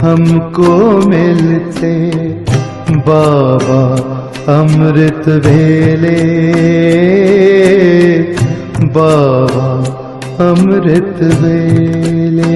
हमको मिलते बाबा अमृत वेले, बाबा अमृत वेले।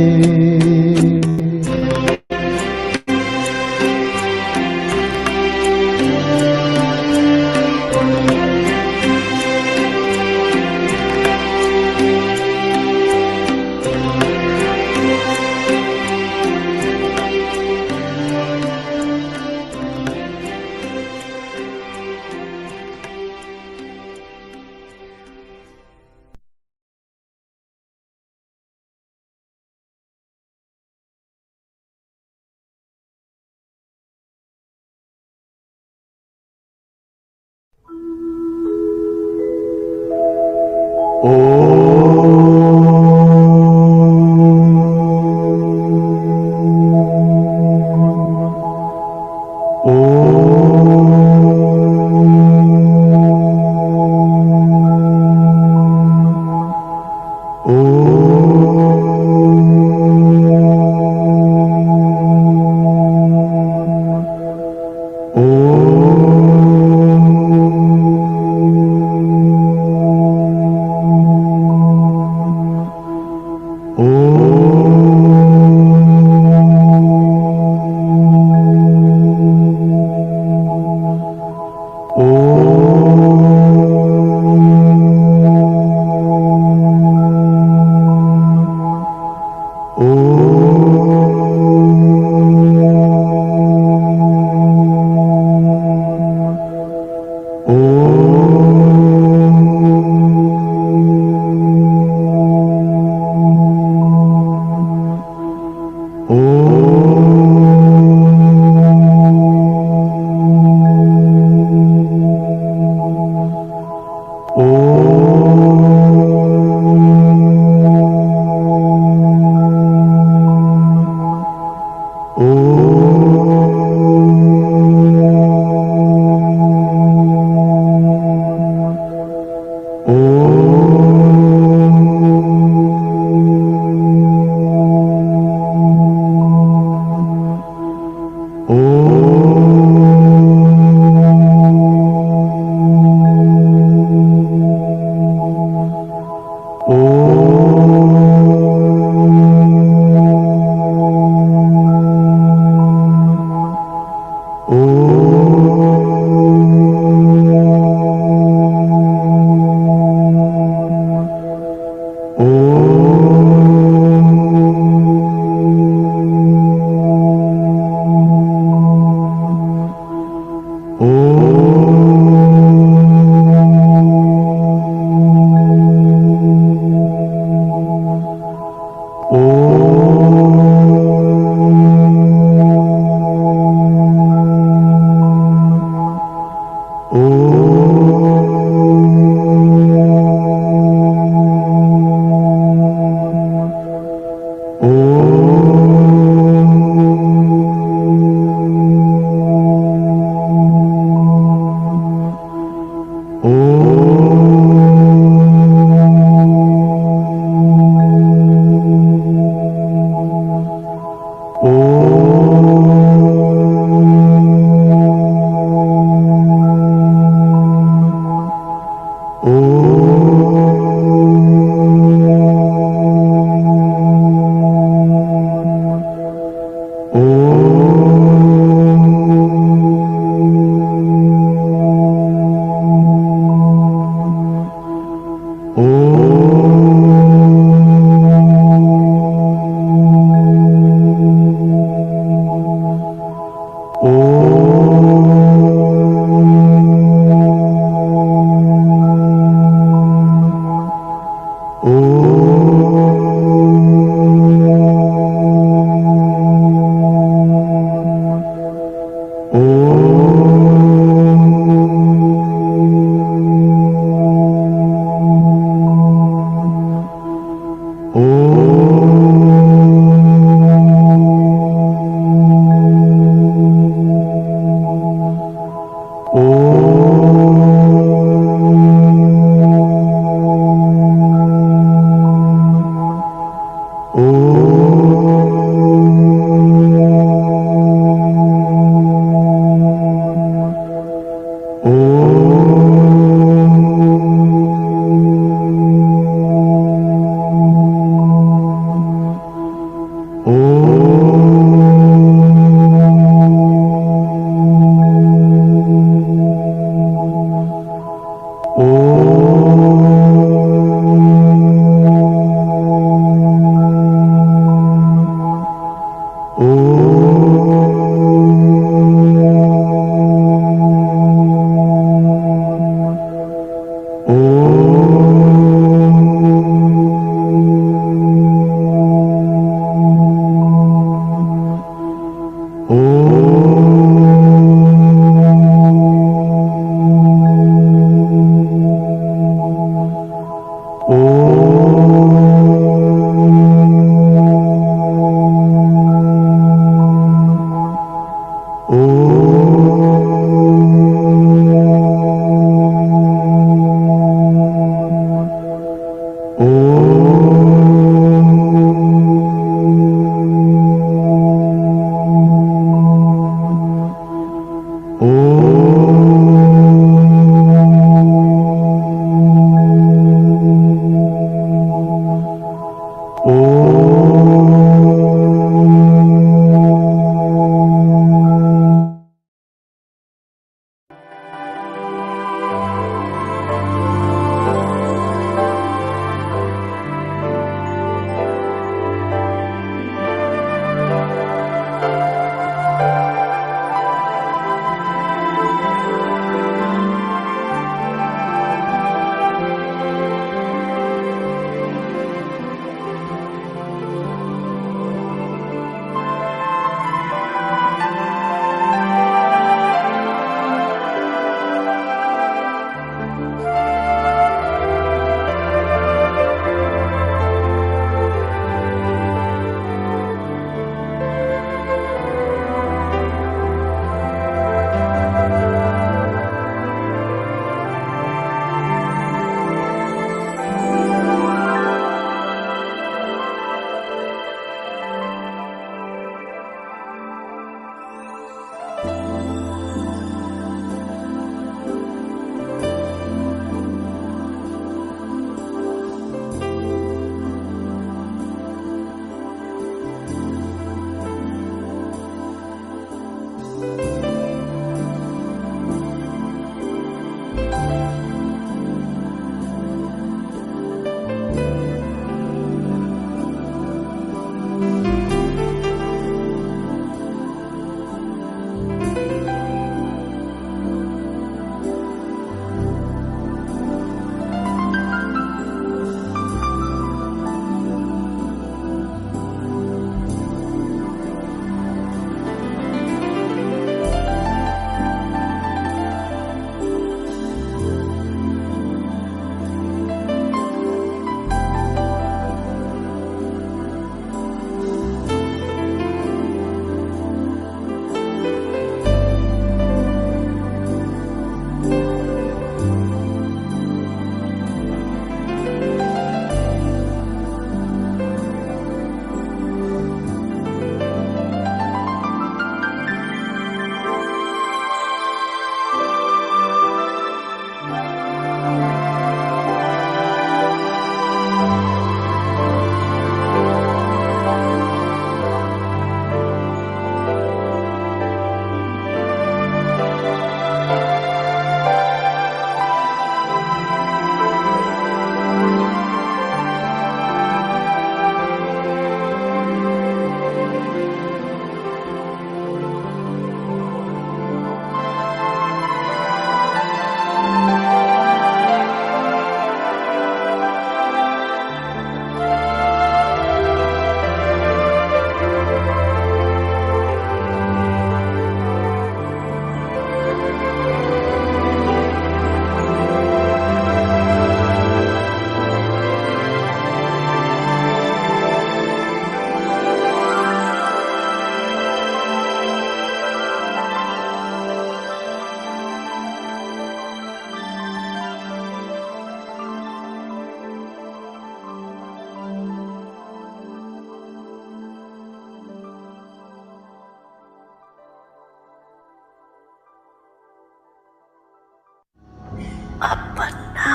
अपना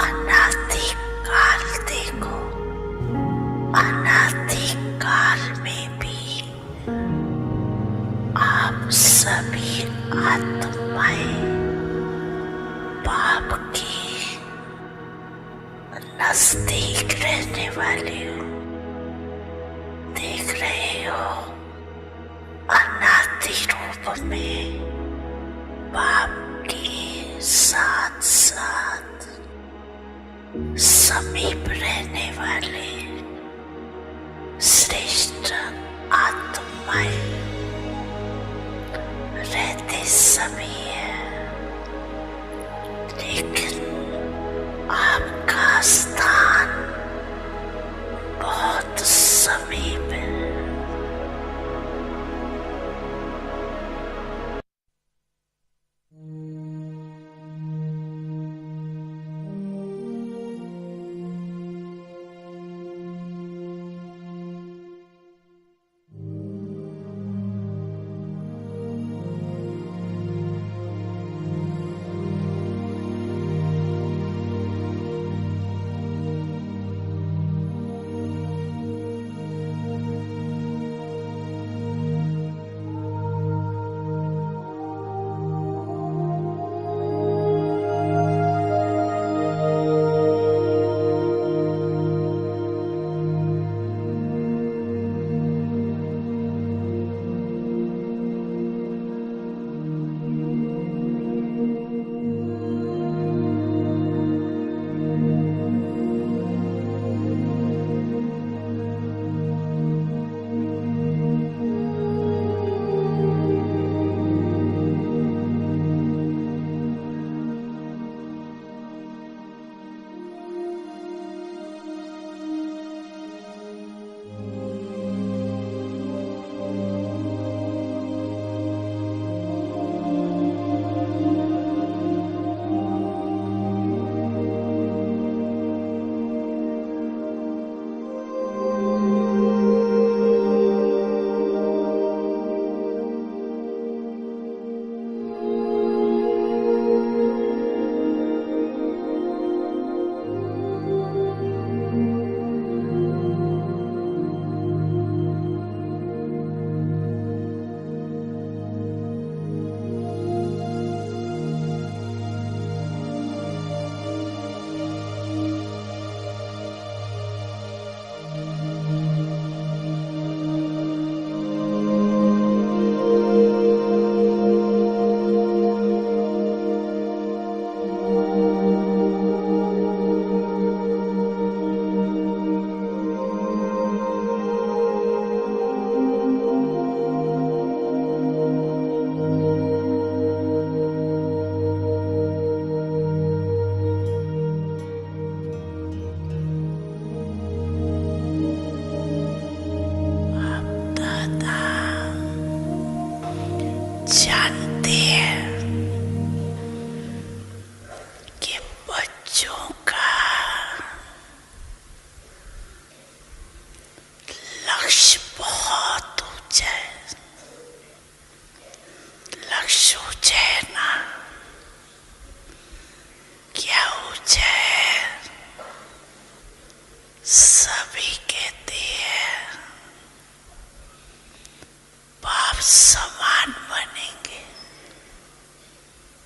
अनादिकाल देखो। अनादिकाल में भी आप सभी आत्माएं बाप की नजदीक रहने वाले हो, देख रहे हो। में बाप के साथ साथ समीप रहने वाले श्रेष्ठ आत्माएं रहते सभी है, लेकिन आपका स्थान बहुत समीप है। जानते हैं कि बच्चों का लक्ष्य बहुत ऊंचा है। लक्ष्य ऊंचा है ना? क्या ऊंचा है? सभी कहते हैं बाप समान बनेंगे।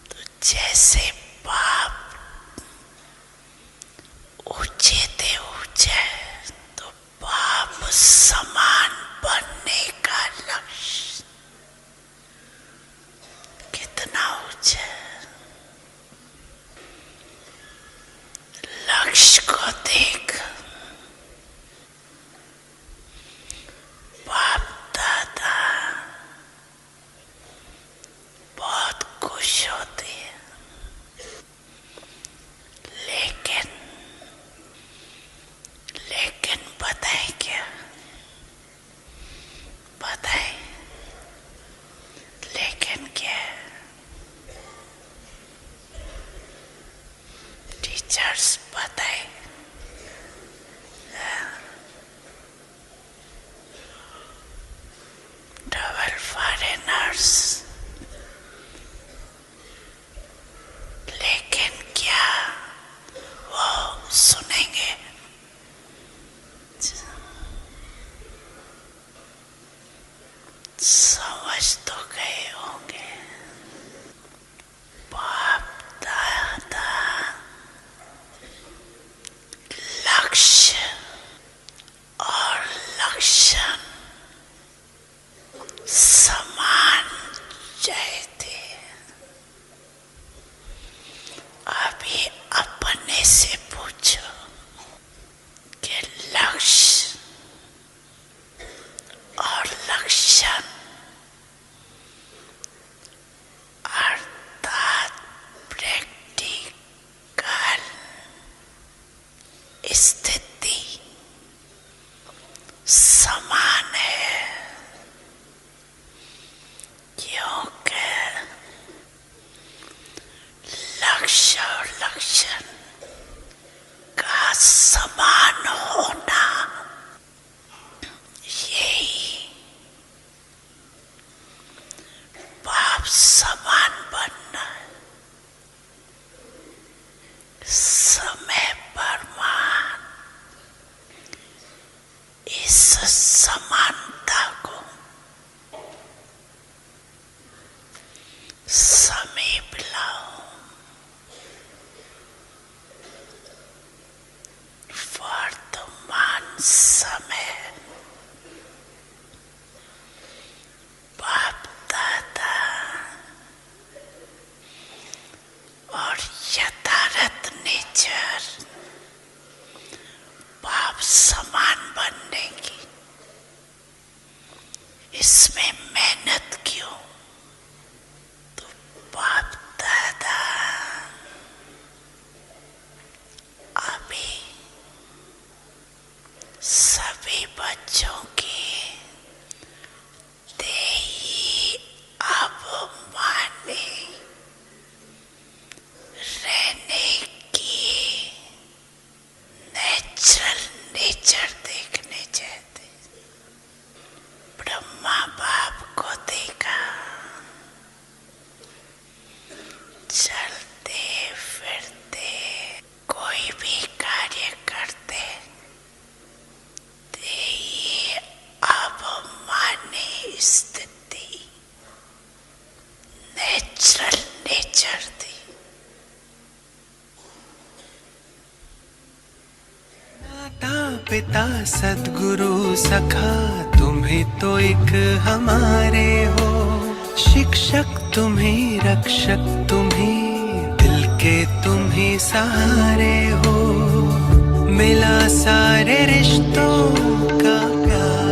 तो जैसे बाप ऊंचे थे ऊंचे, तो बाप समान बनने का लक्ष्य कितना ऊंचा है। लक्ष्य को देख बाप दादा बहुत खुश होते हैं, लेकिन बताएं क्या? बताएं लेकिन क्या? टीचर्स बताएं। डबल फॉरेनर्स, लेकिन क्या वो सुनेंगे? समझ तो गए होंगे। बाप दादा लक्ष्य और लक्षण समान इसमें मेहनत क्यों? तो बाप दादा अभी सभी बच्चों की देही अब माने रहने की नेचुरल नेचर देखने चाहते। ब्रह्मा बाप को देखा, चलते फिरते कोई भी कार्य करते, देही अब माने स्थिति नेचुरल नेचर थी। माता पिता सद्गुरु सखा तुम्हें तो एक हमारे हो, शिक्षक तुम्हें रक्षक तुम्हें दिल के तुम्हें सहारे हो, मिला सारे रिश्तों का प्यार।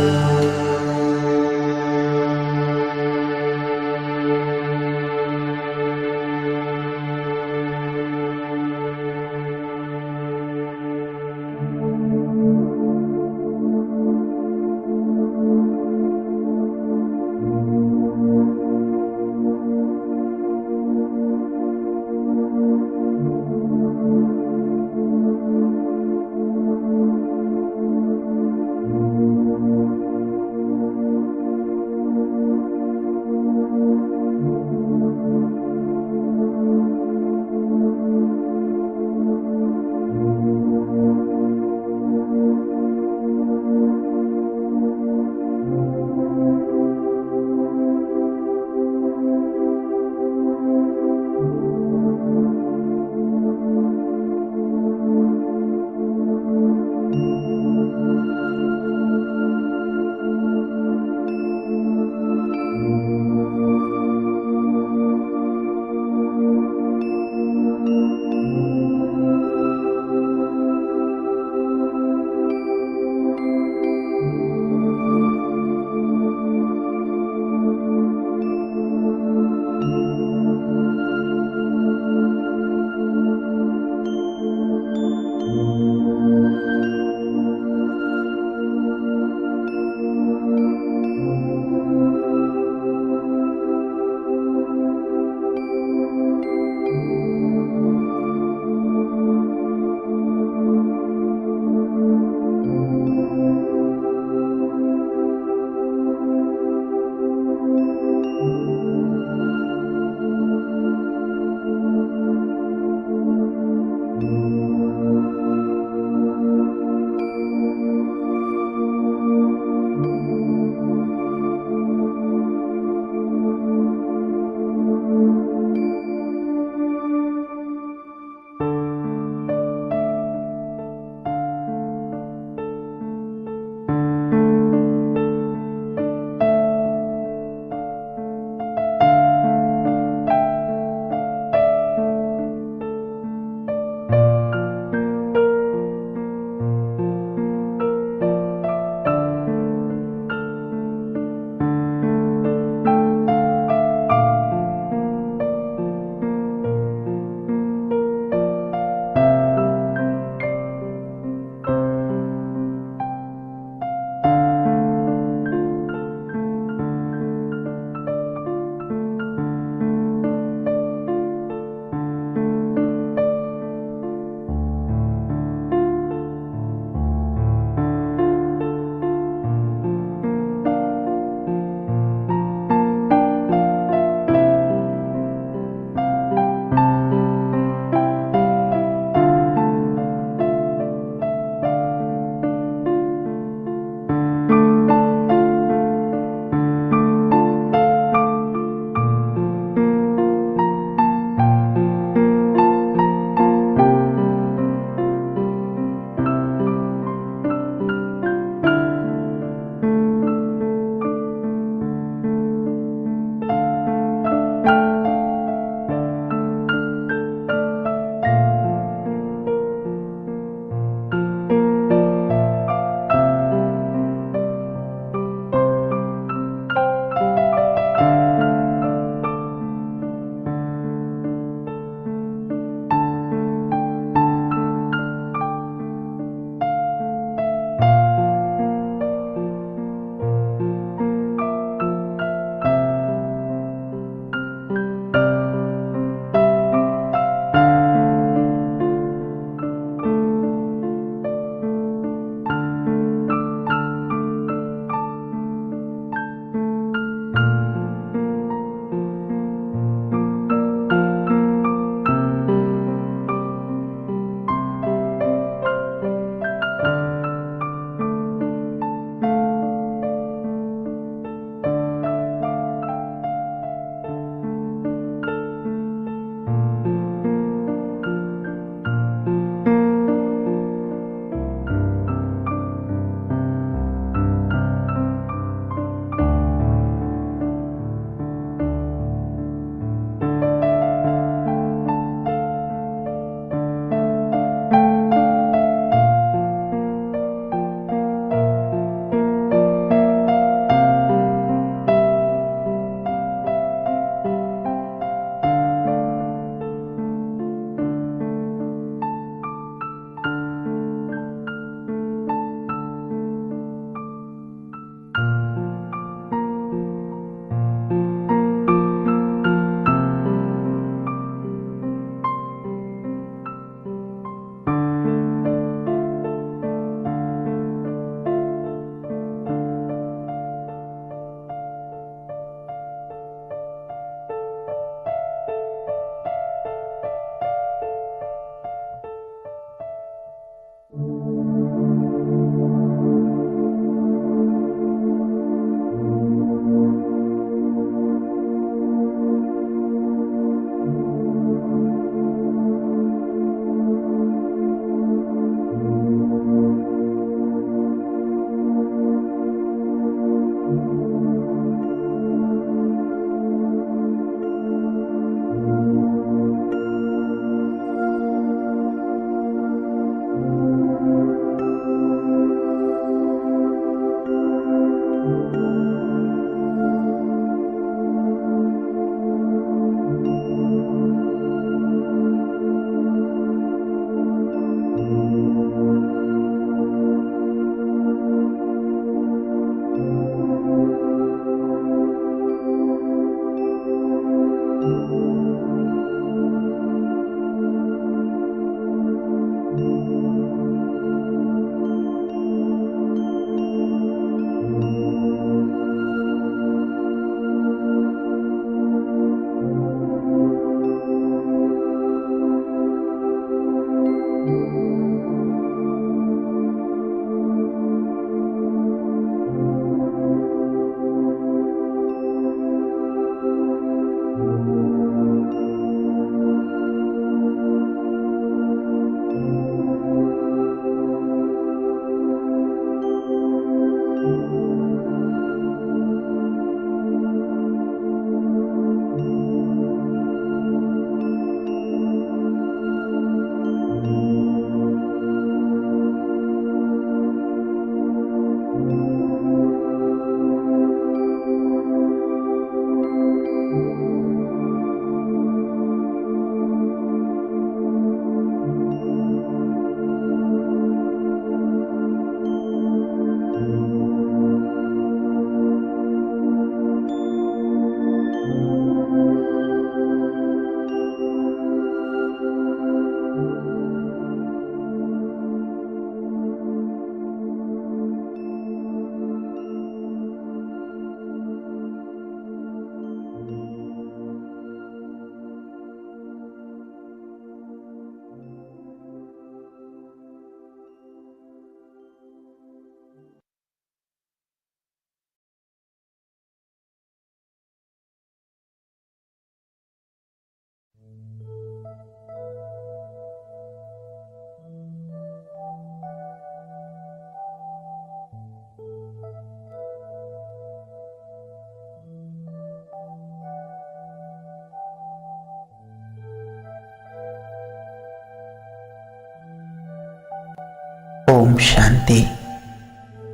ओम शांति।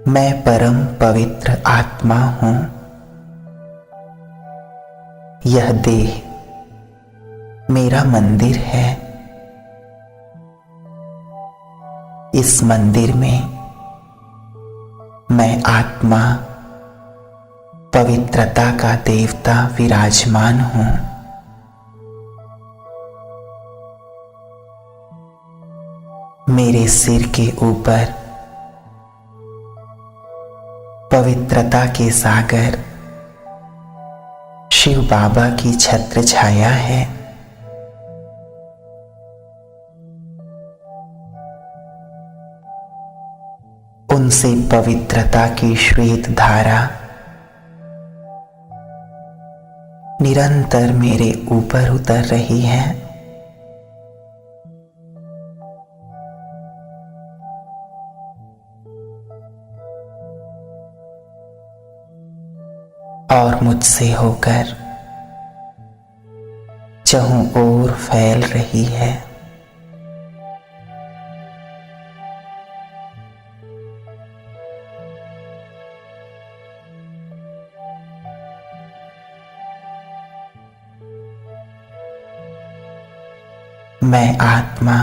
मैं परम पवित्र आत्मा हूं। यह देह मेरा मंदिर है। इस मंदिर में मैं आत्मा पवित्रता का देवता विराजमान हूं। मेरे सिर के ऊपर पवित्रता के सागर शिव बाबा की छत्र छाया है। उनसे पवित्रता की श्वेत धारा निरंतर मेरे ऊपर उतर रही है। और मुझसे होकर चहुं ओर फैल रही है। मैं आत्मा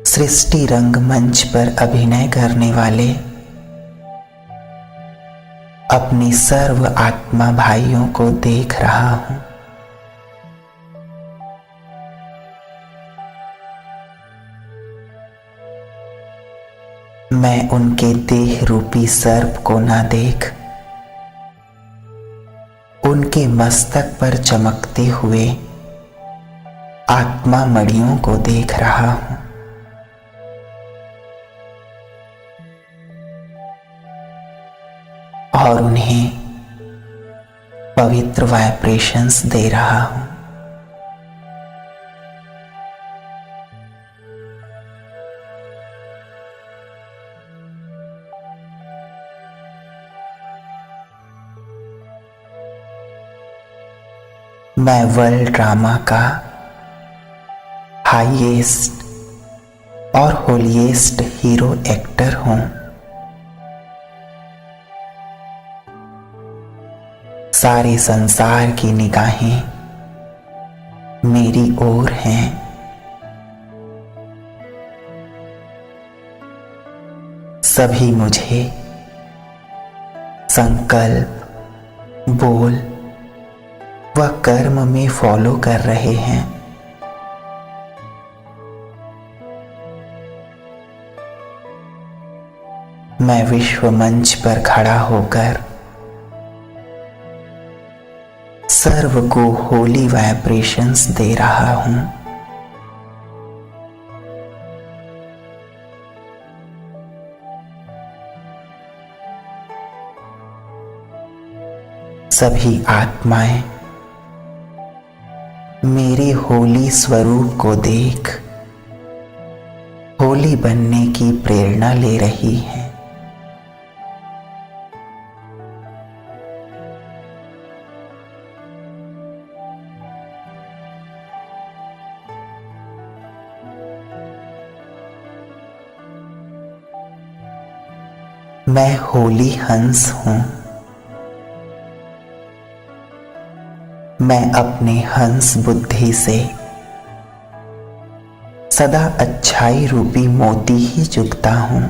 सृष्टि रंगमंच पर अभिनय करने वाले अपनी सर्व आत्मा भाइयों को देख रहा हूं। मैं उनके देह रूपी सर्प को ना देख उनके मस्तक पर चमकते हुए आत्मा मणियों को देख रहा हूं। और उन्हें पवित्र वाइब्रेशंस दे रहा हूं। मैं वर्ल्ड ड्रामा का हाईएस्ट और होलीएस्ट हीरो एक्टर हूं। सारे संसार की निगाहें मेरी ओर हैं। सभी मुझे संकल्प, बोल व कर्म में फॉलो कर रहे हैं। मैं विश्व मंच पर खड़ा होकर सर्व को होली वाइब्रेशंस दे रहा हूं। सभी आत्माएं मेरे होली स्वरूप को देख होली बनने की प्रेरणा ले रही हैं। मैं होली हंस हूं। मैं अपने हंस बुद्धि से सदा अच्छाई रूपी मोती ही चुगता हूं।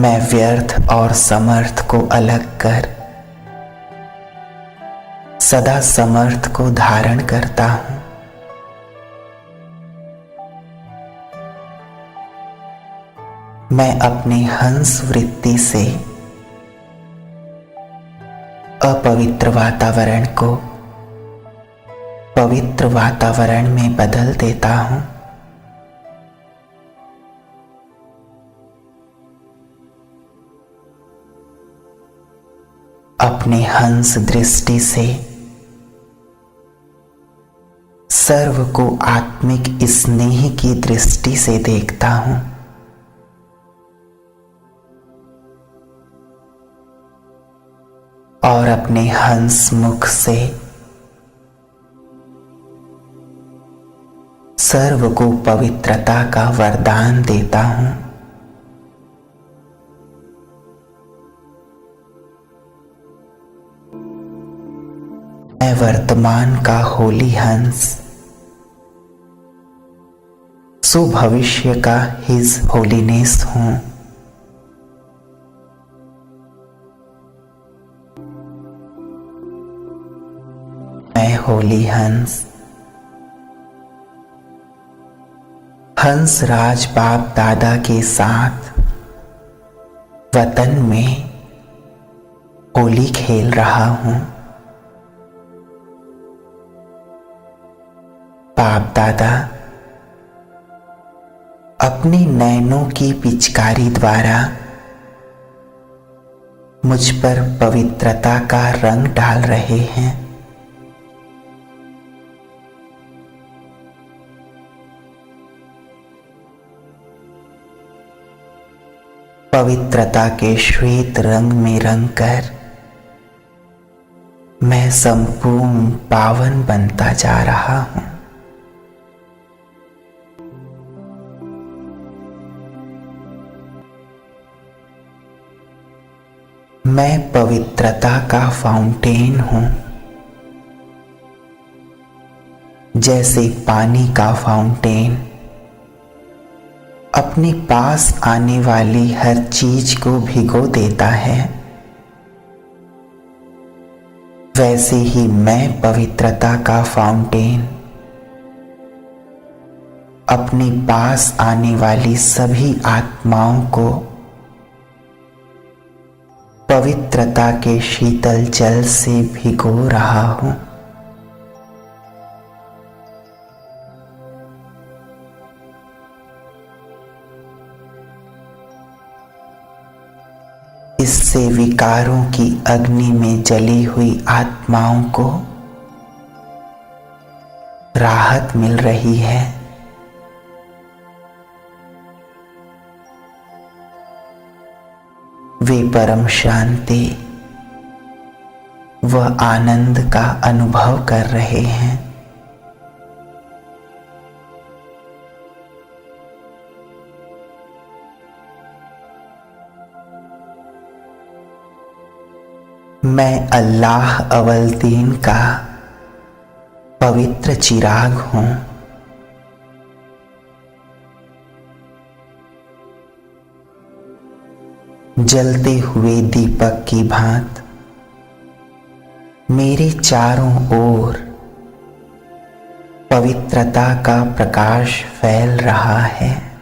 मैं व्यर्थ और समर्थ को अलग कर सदा समर्थ को धारण करता हूं। मैं अपने हंस वृत्ति से अपवित्र वातावरण को पवित्र वातावरण में बदल देता हूं। अपने हंस दृष्टि से सर्व को आत्मिक स्नेह की दृष्टि से देखता हूं। और अपने हंस मुख से सर्व को पवित्रता का वरदान देता हूं। मैं वर्तमान का होली हंस, सो भविष्य का हिज होलीनेस हूं। मैं होली हंस, हंस राज बाप दादा के साथ वतन में होली खेल रहा हूं। बाप दादा अपनी नैनों की पिचकारी द्वारा मुझ पर पवित्रता का रंग डाल रहे हैं। पवित्रता के श्वेत रंग में रंग कर मैं संपूर्ण पावन बनता जा रहा हूं। मैं पवित्रता का फाउंटेन हूं। जैसे पानी का फाउंटेन अपने पास आने वाली हर चीज को भिगो देता है, वैसे ही मैं पवित्रता का फाउंटेन अपने पास आने वाली सभी आत्माओं को पवित्रता के शीतल जल से भिगो रहा हूं। इससे विकारों की अग्नि में जली हुई आत्माओं को राहत मिल रही है। वे परम शांति व आनंद का अनुभव कर रहे हैं। मैं अल्लाह अवल दीन का पवित्र चिराग हूं। जलते हुए दीपक की भांत मेरे चारों ओर पवित्रता का प्रकाश फैल रहा है।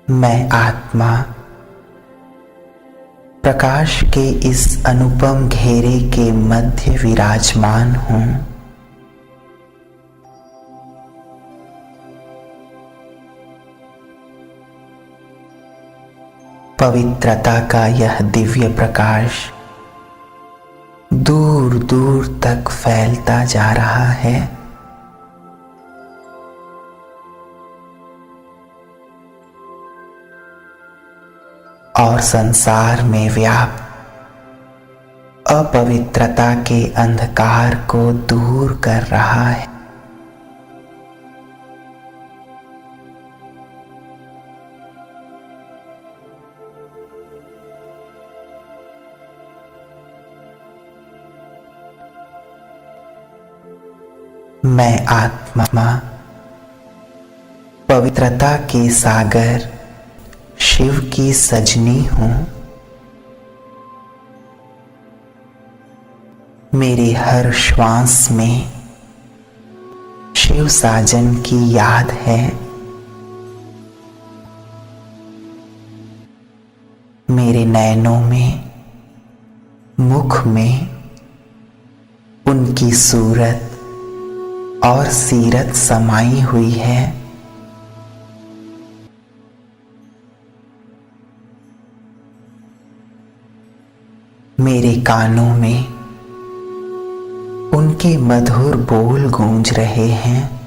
मैं आत्मा प्रकाश के इस अनुपम घेरे के मध्य विराजमान हूं। पवित्रता का यह दिव्य प्रकाश दूर दूर तक फैलता जा रहा है। और संसार में व्याप्त अपवित्रता के अंधकार को दूर कर रहा है। मैं आत्मा पवित्रता के सागर शिव की सजनी हूं। मेरे हर श्वास में शिव साजन की याद है। मेरे नैनों में, मुख में उनकी सूरत और सीरत समाई हुई है। मेरे कानों में उनके मधुर बोल गूंज रहे हैं।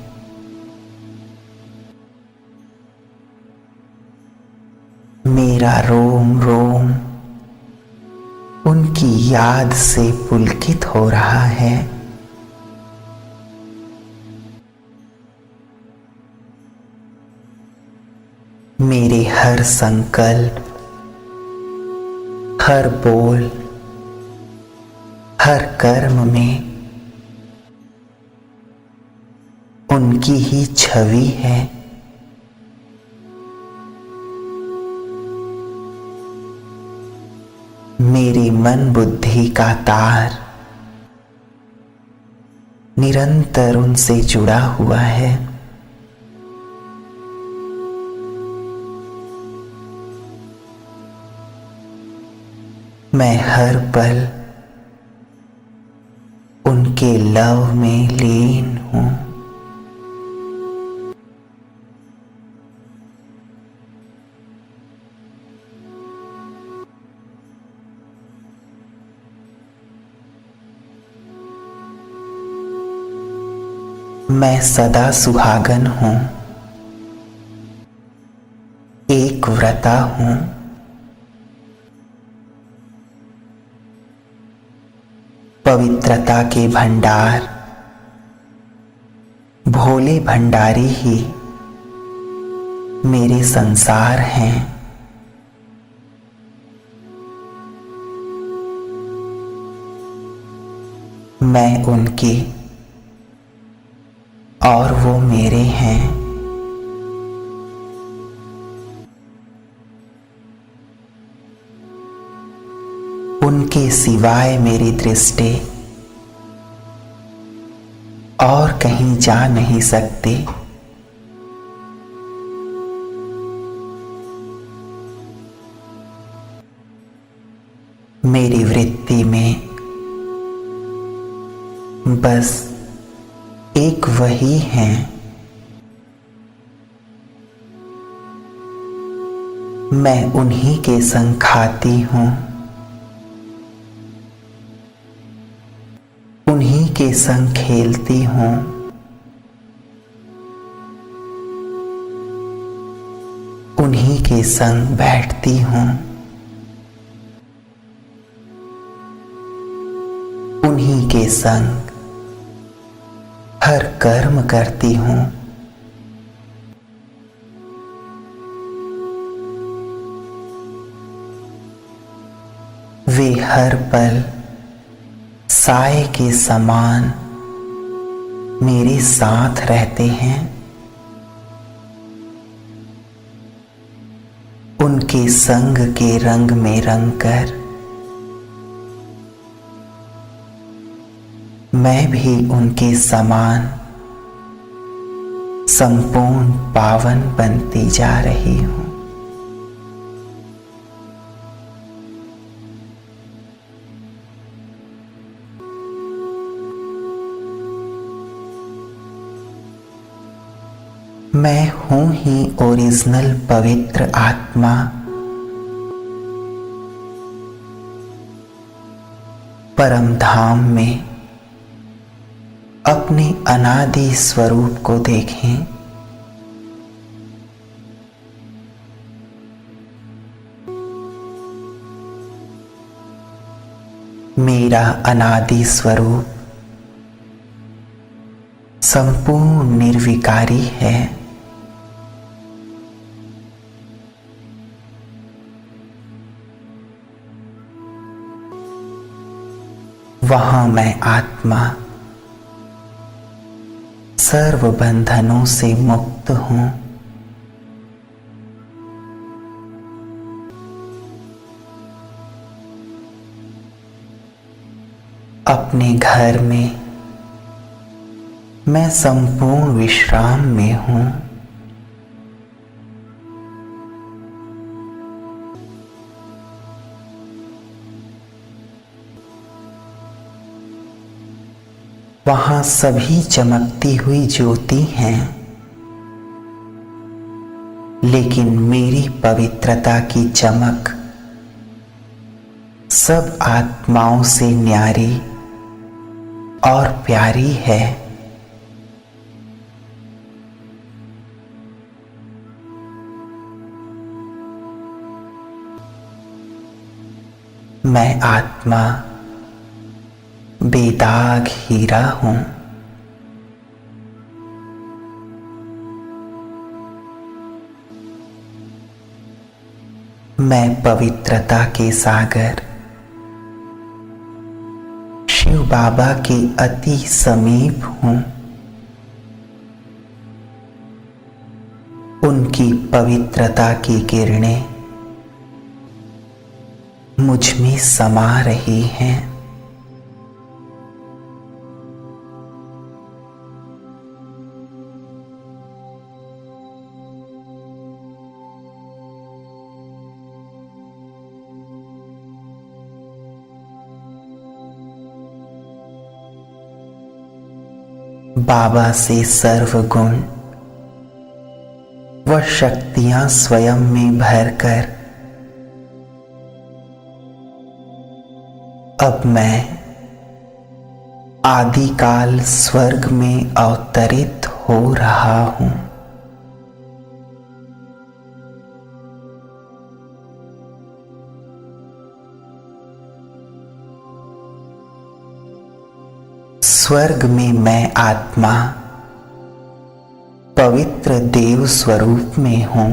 मेरा रोम रोम उनकी याद से पुलकित हो रहा है। मेरे हर संकल्प, हर बोल, हर कर्म में उनकी ही छवि है। मेरी मन बुद्धि का तार निरंतर उनसे जुड़ा हुआ है। मैं हर पल उनके लव में लीन हूं। मैं सदा सुहागन हूं, एक व्रता हूं। पवित्रता के भंडार भोले भंडारी ही मेरे संसार हैं। मैं उनके और वो मेरे हैं। उनके सिवाय मेरी दृष्टि और कहीं जा नहीं सकती। मेरी वृत्ति में बस एक वही है। मैं उन्हीं के संग खाती हूं, उन्हीं के संग खेलती हूं, उन्हीं के संग बैठती हूं, उन्हीं के संग हर कर्म करती हूं। वे हर पल साए के समान मेरे साथ रहते हैं। उनके संग के रंग में रंगकर मैं भी उनके समान संपूर्ण पावन बनती जा रही हूं। मैं हूं ही ओरिजिनल पवित्र आत्मा। परम धाम में अपने अनादि स्वरूप को देखें। मेरा अनादि स्वरूप संपूर्ण निर्विकारी है। वहां मैं आत्मा सर्व बंधनों से मुक्त हूं। अपने घर में मैं संपूर्ण विश्राम में हूं। वहां सभी चमकती हुई ज्योति हैं, लेकिन मेरी पवित्रता की चमक सब आत्माओं से न्यारी और प्यारी है। मैं आत्मा बेदाग हीरा हूं। मैं पवित्रता के सागर शिव बाबा के अति समीप हूं। उनकी पवित्रता की किरणें मुझ में समा रही हैं। बाबा से सर्वगुण व शक्तियां स्वयं में भरकर अब मैं आदिकाल स्वर्ग में अवतरित हो रहा हूं। स्वर्ग में मैं आत्मा पवित्र देव स्वरूप में हूं।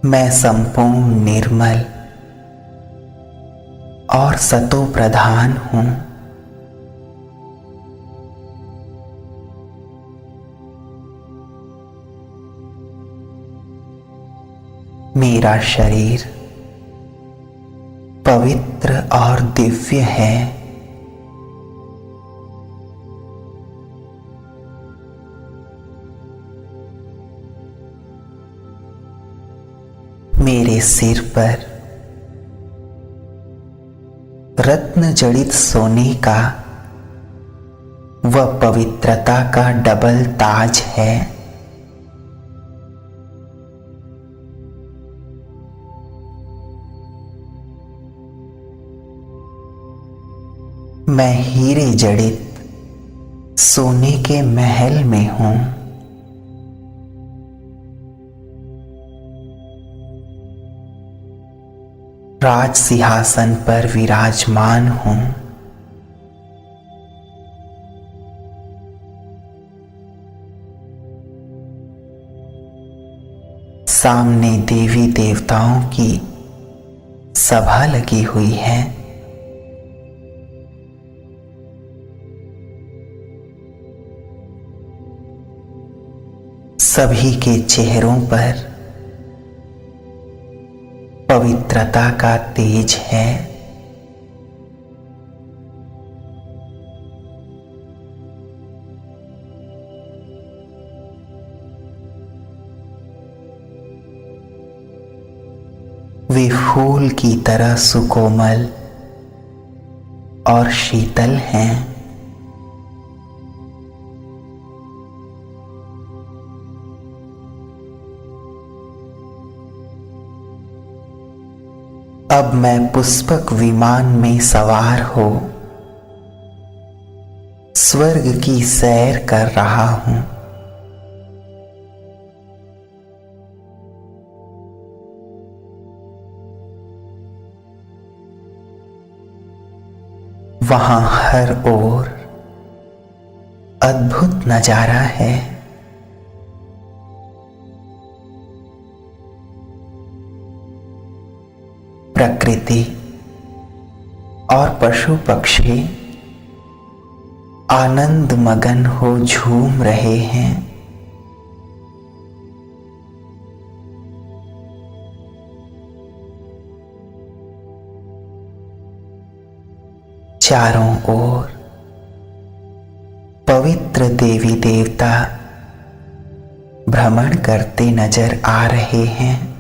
मैं संपूर्ण निर्मल और सतो प्रधान हूं। मेरा शरीर पवित्र और दिव्य है। मेरे सिर पर रत्न जड़ित सोने का व पवित्रता का डबल ताज है। मैं हीरे जड़ित सोने के महल में हूं। राज सिंहासन पर विराजमान हूं। सामने देवी देवताओं की सभा लगी हुई है। सभी के चेहरों पर पवित्रता का तेज है। वे फूल की तरह सुकोमल और शीतल हैं। अब मैं पुष्पक विमान में सवार हो स्वर्ग की सैर कर रहा हूं। वहां हर ओर अद्भुत नजारा है। प्रकृति और पशु पक्षी आनंद मगन हो झूम रहे हैं। चारों ओर पवित्र देवी देवता भ्रमण करते नजर आ रहे हैं।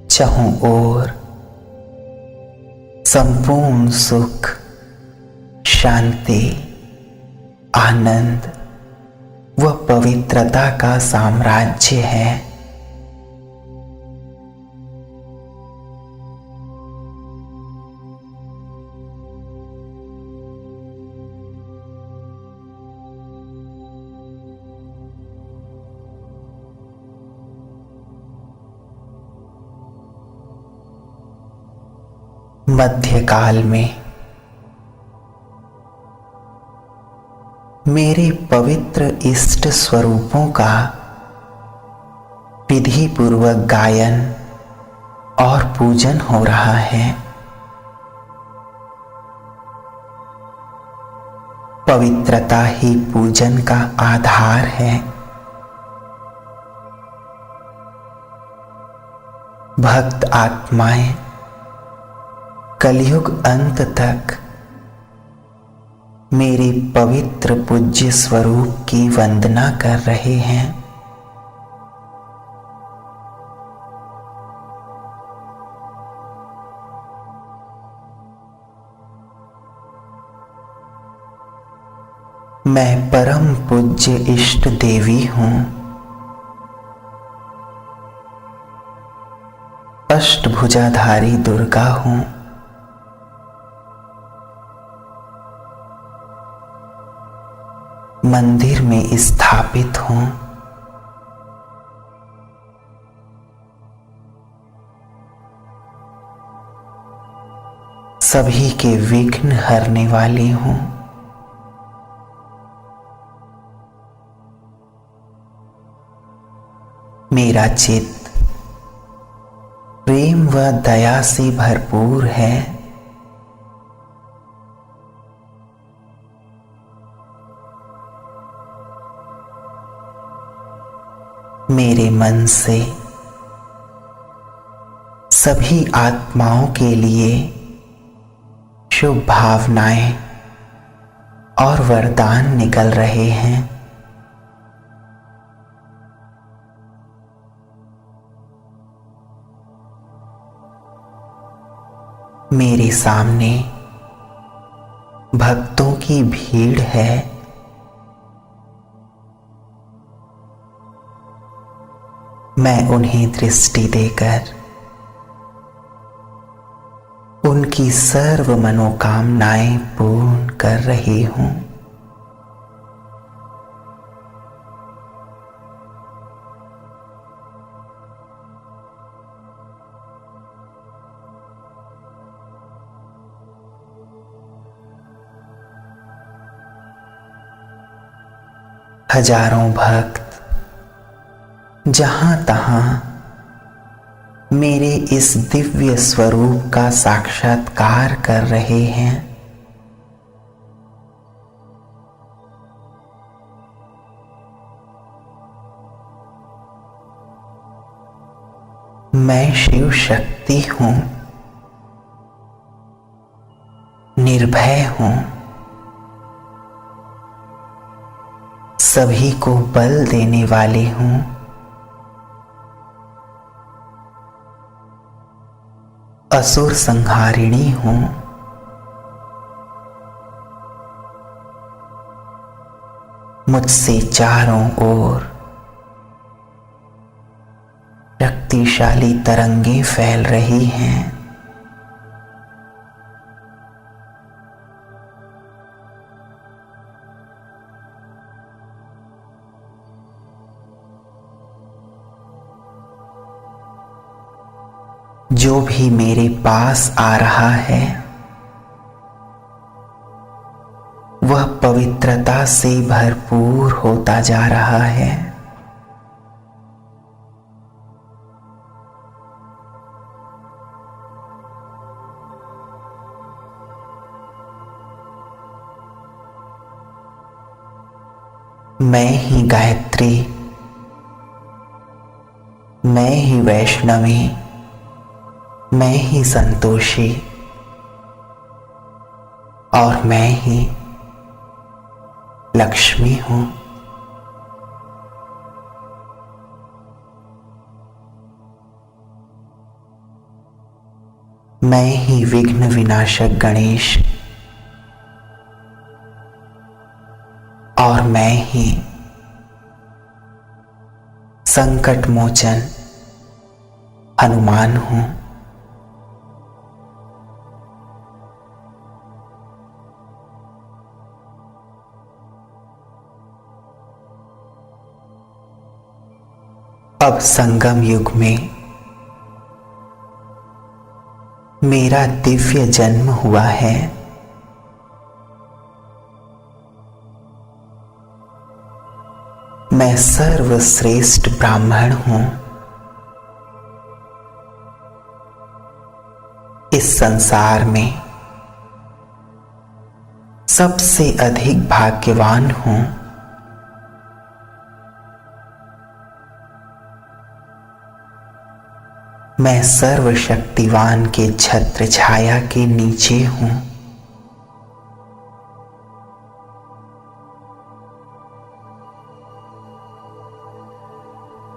चारों ओर संपूर्ण सुख, शांति, आनंद व पवित्रता का साम्राज्य है। मध्यकाल में मेरे पवित्र इष्ट स्वरूपों का विधि पूर्वक गायन और पूजन हो रहा है। पवित्रता ही पूजन का आधार है। भक्त आत्माएं कलयुग अंत तक मेरे पवित्र पूज्य स्वरूप की वंदना कर रहे हैं। मैं परम पूज्य इष्ट देवी हूं। अष्टभुजाधारी दुर्गा हूं। मंदिर में स्थापित हूं। सभी के विघ्न हरने वाली हूं। मेरा चित्त प्रेम व दया से भरपूर है। मेरे मन से सभी आत्माओं के लिए शुभ भावनाएं और वरदान निकल रहे हैं। मेरे सामने भक्तों की भीड़ है। मैं उन्हें दृष्टि देकर उनकी सर्व मनोकामनाएं पूर्ण कर रही हूं। हजारों भक्त जहां तहां मेरे इस दिव्य स्वरूप का साक्षात्कार कर रहे हैं। मैं शिव शक्ति हूं, निर्भय हूं, सभी को बल देने वाली हूं। असुर संहारिणी हूं। मुझसे चारों ओर शक्तिशाली तरंगें फैल रही हैं। जो भी मेरे पास आ रहा है वह पवित्रता से भरपूर होता जा रहा है। मैं ही गायत्री, मैं ही वैष्णवी, मैं ही संतोषी और मैं ही लक्ष्मी हूं। मैं ही विघ्न विनाशक गणेश और मैं ही संकट मोचन हनुमान हूं। अब संगम युग में मेरा दिव्य जन्म हुआ है। मैं सर्वश्रेष्ठ ब्राह्मण हूं। इस संसार में सबसे अधिक भाग्यवान हूं। मैं सर्वशक्तिवान के छत्र छाया के नीचे हूं।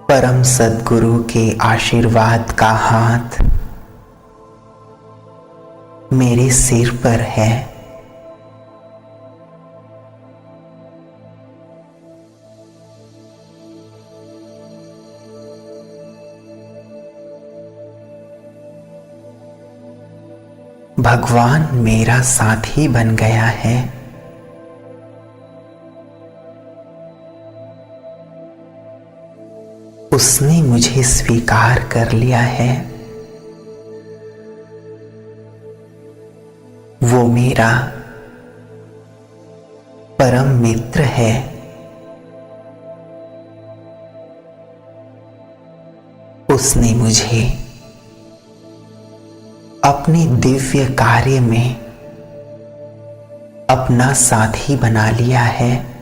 परम सद्गुरु के आशीर्वाद का हाथ मेरे सिर पर है। भगवान मेरा साथी बन गया है। उसने मुझे स्वीकार कर लिया है। वो मेरा परम मित्र है। उसने मुझे अपने दिव्य कार्य में अपना साथी बना लिया है।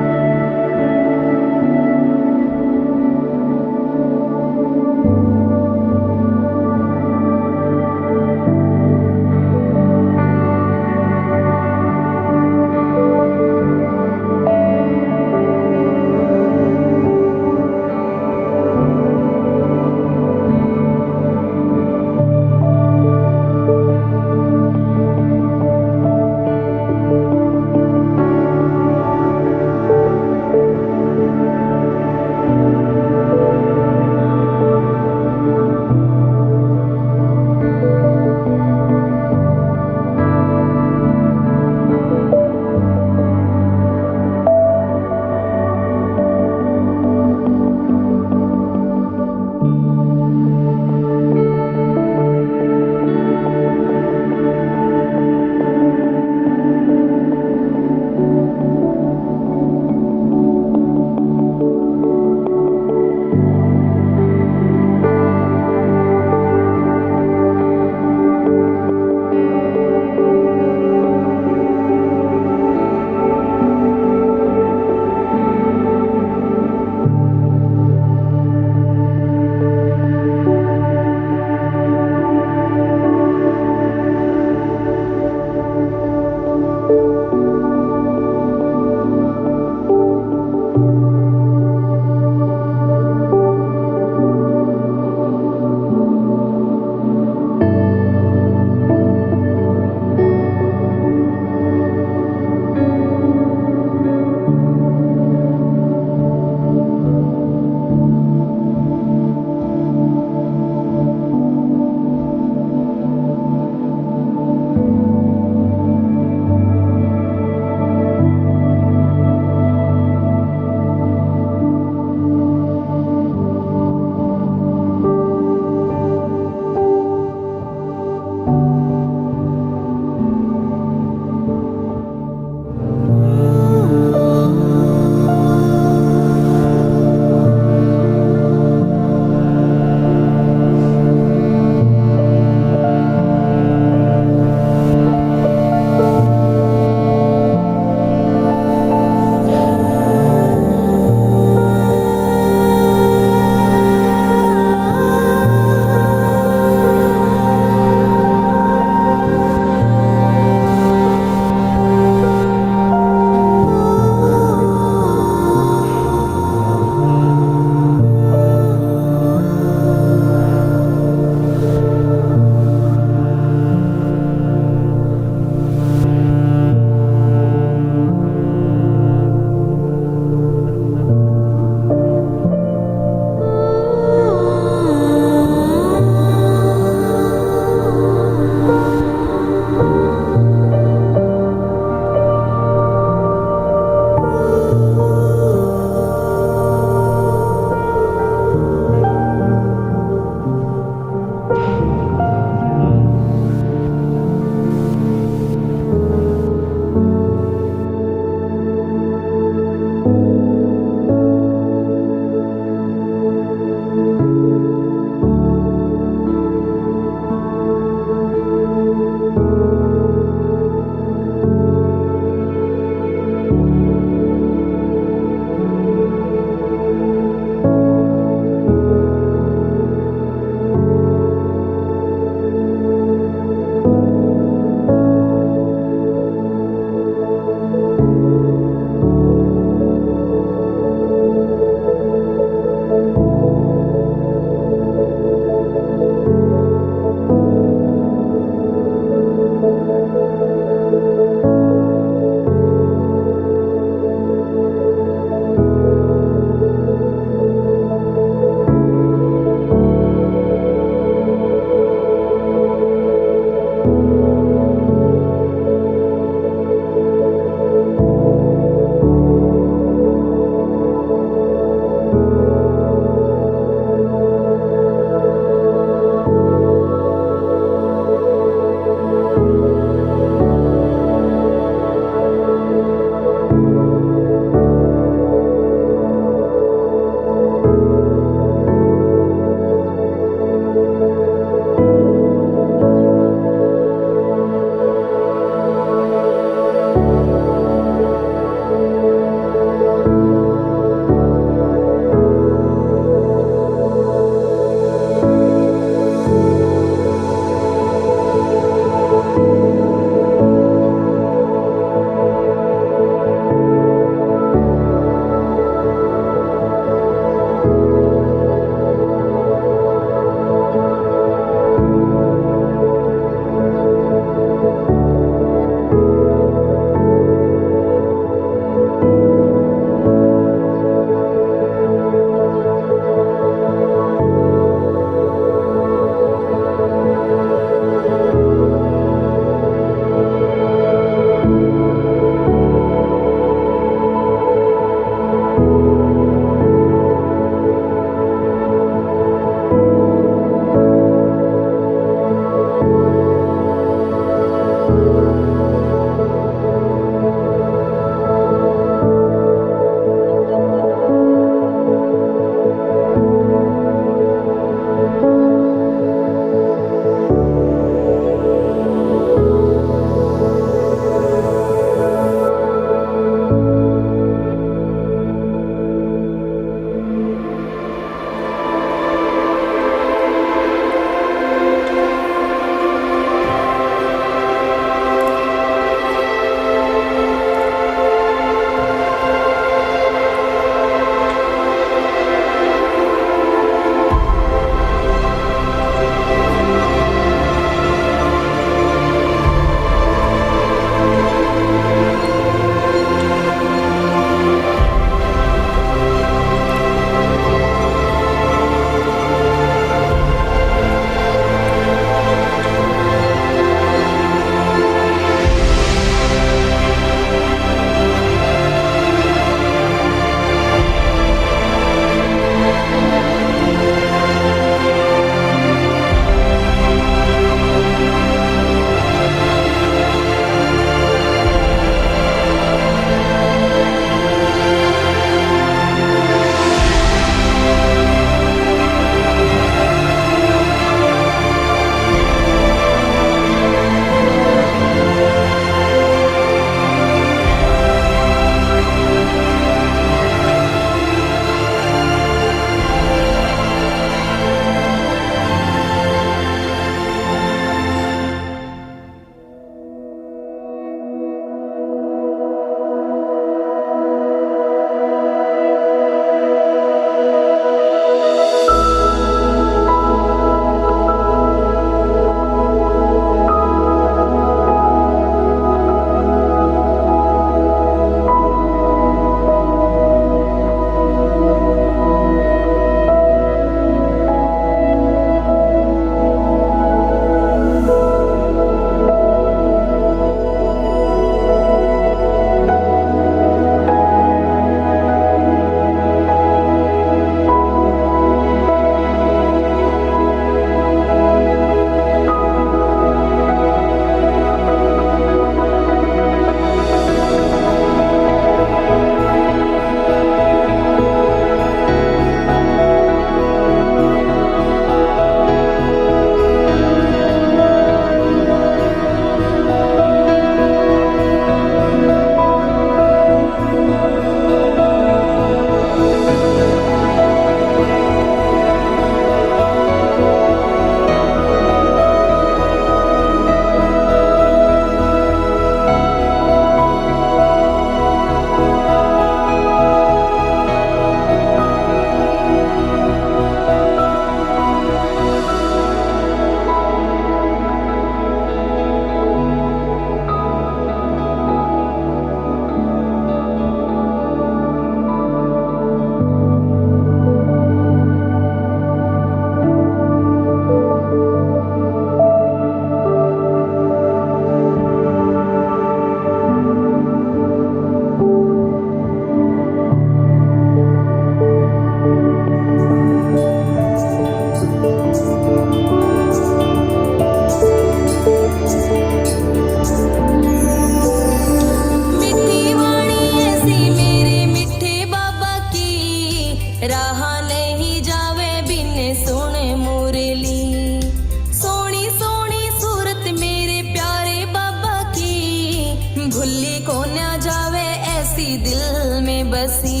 ऐसी दिल में बसी,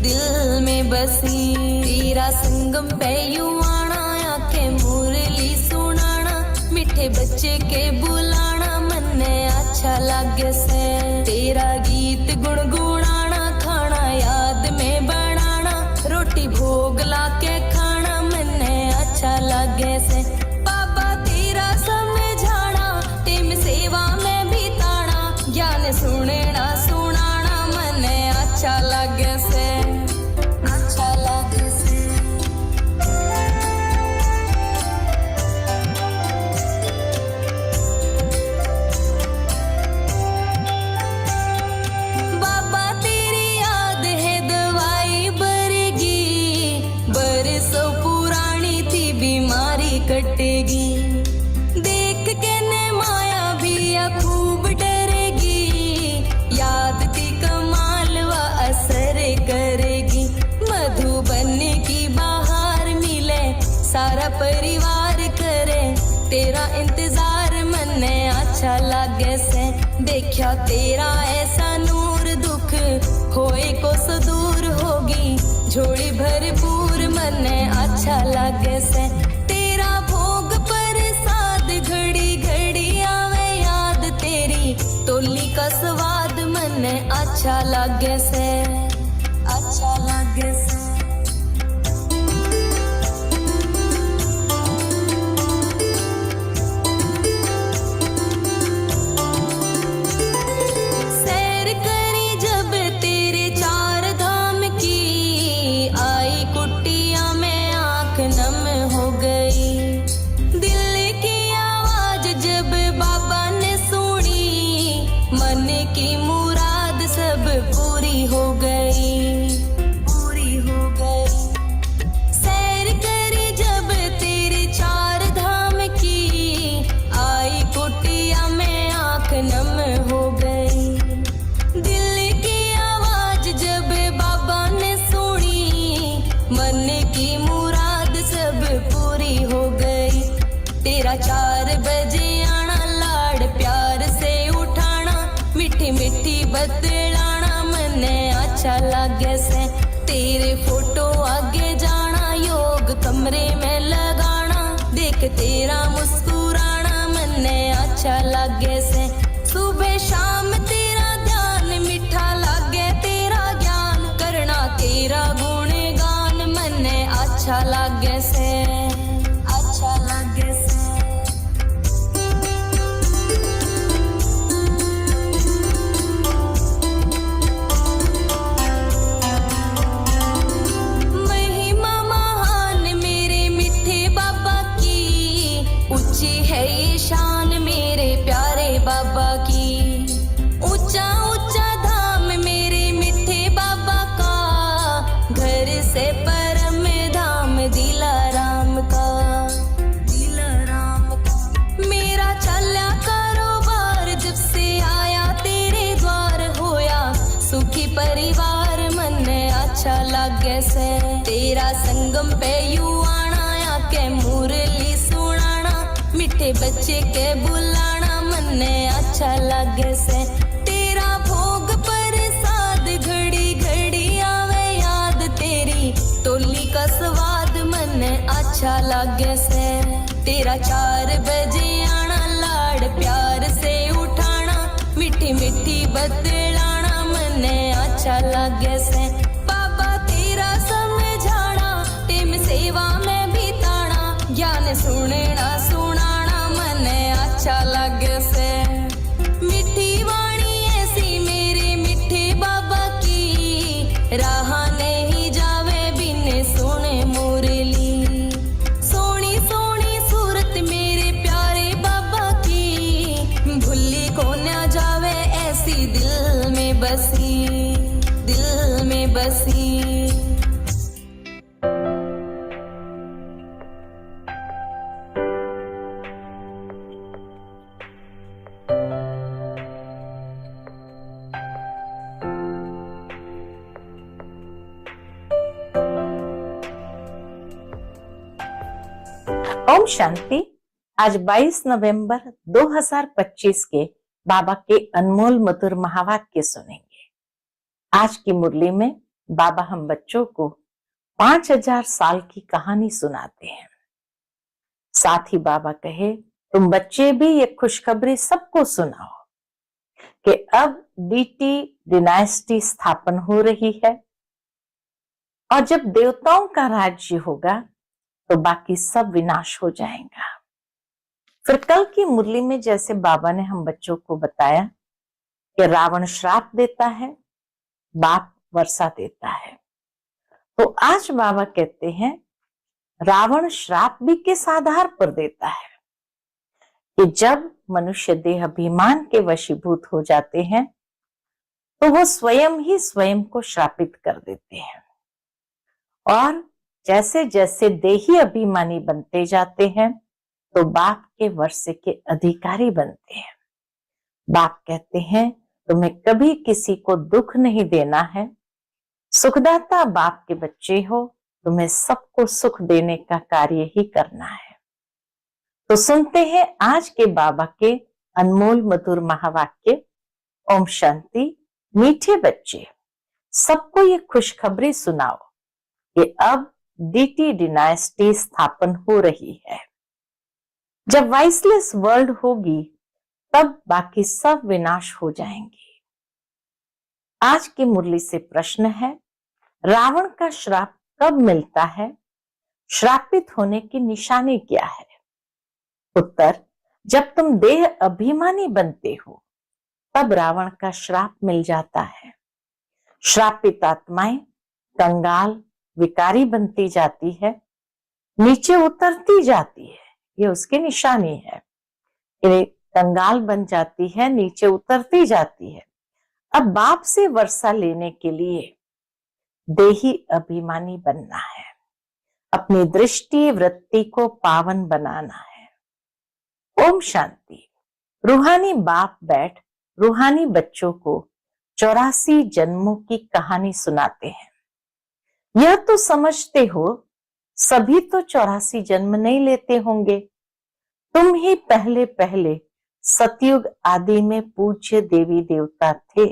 दिल में बसी। तेरा संगम पे युवाना, आंखें मुरली सुनाना, मीठे बच्चे के बुलाना, मन अच्छा लागे से। तेरा गीत गुनगुनाना, खाना याद में बनाना, रोटी भोग लाके खाना, मन अच्छा लागे से। बाबा तेरा समझाना, टेम सेवा में बिताना, ज्ञान सुनना सुनाना, मन अच्छा लागे से, अच्छा लागे से। बाबा तेरी याद है दवाई बरगी, बरसों पुरानी थी बीमारी कटेगी। देख के ने माया भी खूब डरेगी, याद की कमाल व असर करेगी। मधुबन की बाहर मिले, सारा परिवार करे तेरा इंतजार, मन अच्छा लागे से। देखा तेरा ऐसा नूर, दुख होए को सो दूर होगी, झोली भरपूर, मन अच्छा लागे से। तेरा भोग प्रसाद घड़ी घड़ी आवे याद, तेरी टोली का स्वाद, मन अच्छा लागे से, अच्छा लागे से। सैर करी जब तेरे चार धाम की, आई कुटिया में आंख नम हो गई। दिल की आवाज जब बाबा ने सुनी, मन की मुराद सब पूरी हो गई, पूरी हो गई। सैर करी जब तेरे चार धाम की, आई कुटिया में आंख नम हो गई। दिल की आवाज जब बाबा ने सुनी, मन की मुराद सब पूरी हो गई। तेरा 4 बजे आना, लाड़ प्यार से उठाना, मीठी मीठी बतलाना, मन अच्छा लागे से। तेरे फोटो आगे जाना, योग कमरे में लगाना, देख तेरा मुस्कुराना, मन अच्छा लागे से। सुबह शाम तेरा ध्यान, मीठा लागे तेरा ज्ञान, करना तेरा गुणगान, मन अच्छा लागे से, अच्छा लागे से। महिमा महान मेरे मिठे बाबा की, ऊंची है ये शान मेरे प्यारे बाबा की। ऊंचा ऊंचा धाम मेरे मिठे बाबा का, घर से परम धाम दिलाराम का, दिलाराम का। मेरा चला कारोबार जब से आया तेरे द्वार, होया सुखी परिवार, मन अच्छा लागे से। तेरा संगम पे युवाना, आके मुरली सुनाना, मीठे बच्चे के बुलाना, मन अच्छा लागे से। तेरा भोग प्रसाद घड़ी घड़ी आवे याद, तेरी टोली का स्वाद, मन अच्छा लागे से। तेरा 4 बजे आना, लाड़ प्यार से उठाना, मीठी मीठी बतलाना, मन अच्छा लागे से। बाबा तेरा समझाना, टेम सेवा में बिताना, ज्ञान सुनना सुनाना, मन अच्छा लागे से। मिठी वाणी ऐसी मेरे मिठे बाबा की, राह नहीं जावे बिन सुने मुरली। सोनी सोनी सूरत मेरे प्यारे बाबा की, भूली को न जावे ऐसी दिल में बसी, दिल में बसी। ओम शांति। आज 22 नवंबर 2025 के बाबा के अनमोल मधुर महावाक्य सुनेंगे। आज की मुरली में बाबा हम बच्चों को 5000 साल की कहानी सुनाते हैं। साथ ही बाबा कहे तुम बच्चे भी ये खुशखबरी सबको सुनाओ कि अब डीटी डिनाइस्टी स्थापन हो रही है और जब देवताओं का राज्य होगा तो बाकी सब विनाश हो जाएगा। फिर कल की मुरली में जैसे बाबा ने हम बच्चों को बताया कि रावण श्राप देता है, बाप वर्षा देता है, तो आज बाबा कहते हैं रावण श्राप भी किस आधार पर देता है कि जब मनुष्य देह अभिमान के वशीभूत हो जाते हैं तो वो स्वयं ही स्वयं को श्रापित कर देते हैं और जैसे जैसे देही अभिमानी बनते जाते हैं तो बाप के वर्षे के अधिकारी बनते हैं। बाप कहते हैं तुम्हें कभी किसी को दुख नहीं देना है, सुखदाता बाप के बच्चे हो, तुम्हें सबको सुख देने का कार्य ही करना है। तो सुनते हैं आज के बाबा के अनमोल मधुर महावाक्य। ओम शांति। मीठे बच्चे, सबको ये खुशखबरी सुनाओ कि अब डीटी डिनाइस्टी स्थापन हो रही है। जब वाइसलेस वर्ल्ड होगी तब बाकी सब विनाश हो जाएंगे। आज की मुरली से प्रश्न है, रावण का श्राप कब मिलता है? श्रापित होने की निशानी क्या है? उत्तर, जब तुम देह अभिमानी बनते हो तब रावण का श्राप मिल जाता है। श्रापित आत्माएं कंगाल विकारी बनती जाती है, नीचे उतरती जाती है, ये उसकी निशानी है। ये कंगाल बन जाती है, नीचे उतरती जाती है। अब बाप से वर्षा लेने के लिए देही अभिमानी बनना है, अपनी दृष्टि वृत्ति को पावन बनाना है। ओम शांति। रूहानी बाप बैठ रूहानी बच्चों को 84 जन्मों की कहानी सुनाते हैं। यह तो समझते हो सभी तो 84 जन्म नहीं लेते होंगे। तुम ही पहले पहले सतयुग आदि में पूज्य देवी देवता थे।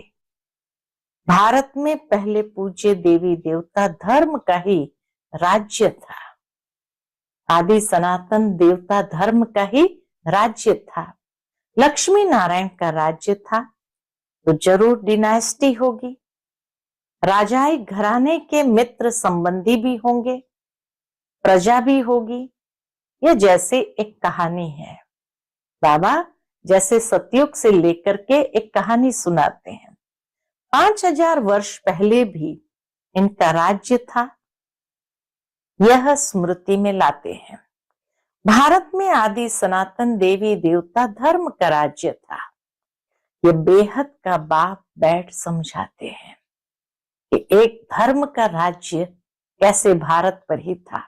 भारत में पहले पूज्य देवी देवता धर्म का ही राज्य था। आदि सनातन देवता धर्म का ही राज्य था। लक्ष्मी नारायण का राज्य था तो जरूर डिनाइस्टी होगी। राजाई घराने के मित्र संबंधी भी होंगे, प्रजा भी होगी। यह जैसे एक कहानी है। बाबा जैसे सतयुग से लेकर के एक कहानी सुनाते हैं। 5000 वर्ष पहले भी इनका राज्य था, यह स्मृति में लाते हैं। भारत में आदि सनातन देवी देवता धर्म का राज्य था। ये बेहद का बाप बैठ समझाते हैं कि एक धर्म का राज्य कैसे भारत पर ही था।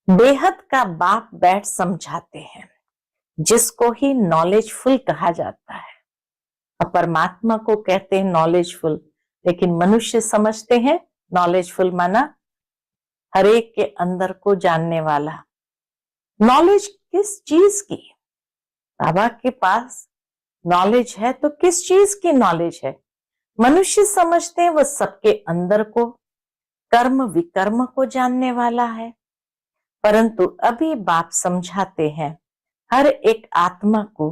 बेहद का बाप बैठ समझाते हैं, जिसको ही नॉलेजफुल कहा जाता है। और परमात्मा को कहते हैं नॉलेजफुल, लेकिन मनुष्य समझते हैं नॉलेजफुल माना हर एक के अंदर को जानने वाला। नॉलेज किस चीज की? बाबा के पास नॉलेज है तो किस चीज की नॉलेज है? मनुष्य समझते हैं वह सबके अंदर को, कर्म विकर्म को जानने वाला है। परंतु अभी बाप समझाते हैं हर एक आत्मा को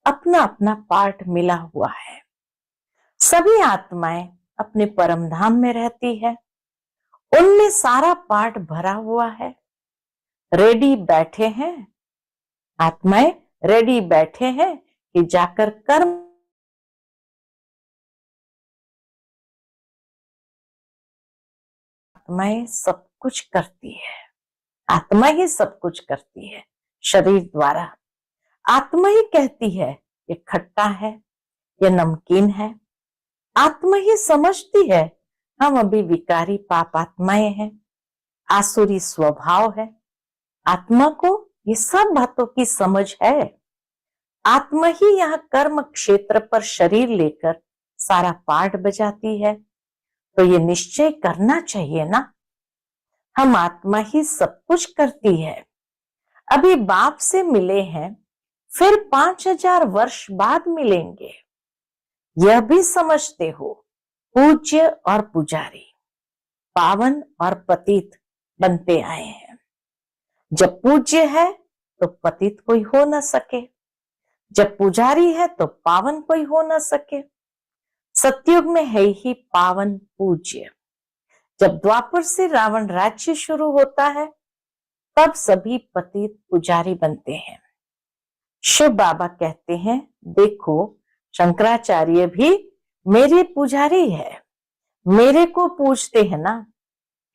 अपना अपना पार्ट मिला हुआ है। सभी आत्माएं अपने परम धाम में रहती है, उनमें सारा पार्ट भरा हुआ है। रेडी बैठे हैं आत्माएं, रेडी बैठे हैं कि जाकर कर्म आत्माएं सब कुछ करती है। आत्मा ही सब कुछ करती है शरीर द्वारा। आत्मा ही कहती है ये खट्टा है, ये नमकीन है। आत्मा ही समझती है हम अभी विकारी पाप आत्माएं हैं, आसुरी स्वभाव है। आत्मा को ये सब बातों की समझ है। आत्मा ही यहाँ कर्म क्षेत्र पर शरीर लेकर सारा पाठ बजाती है। तो ये निश्चय करना चाहिए ना, हम आत्मा ही सब कुछ करती है। अभी बाप से मिले हैं, फिर 5000 वर्ष बाद मिलेंगे। यह भी समझते हो पूज्य और पुजारी, पावन और पतित बनते आए हैं। जब पूज्य है तो पतित कोई हो न सके, जब पुजारी है तो पावन कोई हो न सके। सतयुग में है ही पावन पूज्य। जब द्वापर से रावण राज्य शुरू होता है तब सभी पतित पुजारी बनते हैं। शिव बाबा कहते हैं, देखो शंकराचार्य भी मेरे पुजारी है, मेरे को पूजते हैं ना।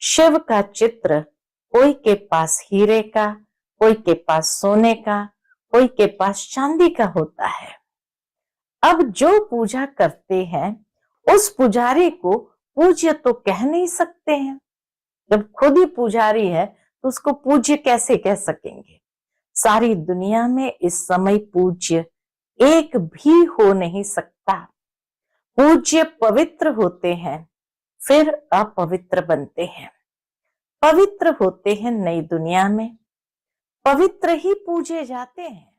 शिव का चित्र कोई के पास हीरे का, कोई के पास सोने का, कोई के पास चांदी का होता है। अब जो पूजा करते हैं उस पुजारी को पूज्य तो कह नहीं सकते हैं। जब खुद ही पुजारी है तो उसको पूज्य कैसे कह सकेंगे। सारी दुनिया में इस समय पूज्य एक भी हो नहीं सकता। पूज्य पवित्र होते हैं फिर अपवित्र बनते हैं। पवित्र होते हैं नई दुनिया में, पवित्र ही पूजे जाते हैं।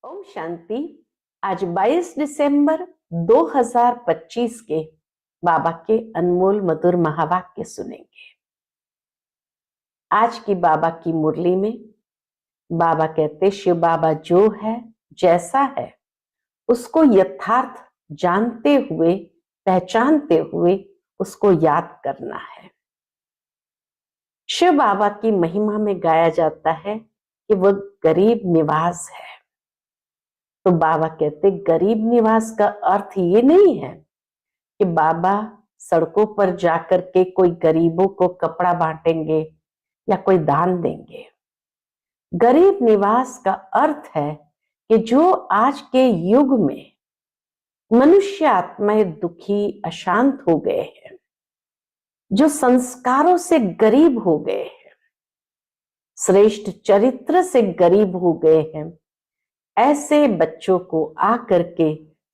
ओम शांति। आज 22 दिसंबर 2025 के बाबा के अनमोल मधुर महावाक्य सुनेंगे। आज की बाबा की मुरली में बाबा कहते, शिव बाबा जो है जैसा है उसको यथार्थ जानते हुए, पहचानते हुए उसको याद करना है। शिव बाबा की महिमा में गाया जाता है कि वह गरीब निवास है। तो बाबा कहते, गरीब निवास का अर्थ ये नहीं है कि बाबा सड़कों पर जाकर के कोई गरीबों को कपड़ा बांटेंगे या कोई दान देंगे। गरीब निवास का अर्थ है कि जो आज के युग में मनुष्य आत्माएं दुखी, अशांत हो गए हैं, जो संस्कारों से गरीब हो गए हैं, श्रेष्ठ चरित्र से गरीब हो गए हैं, ऐसे बच्चों को आकर के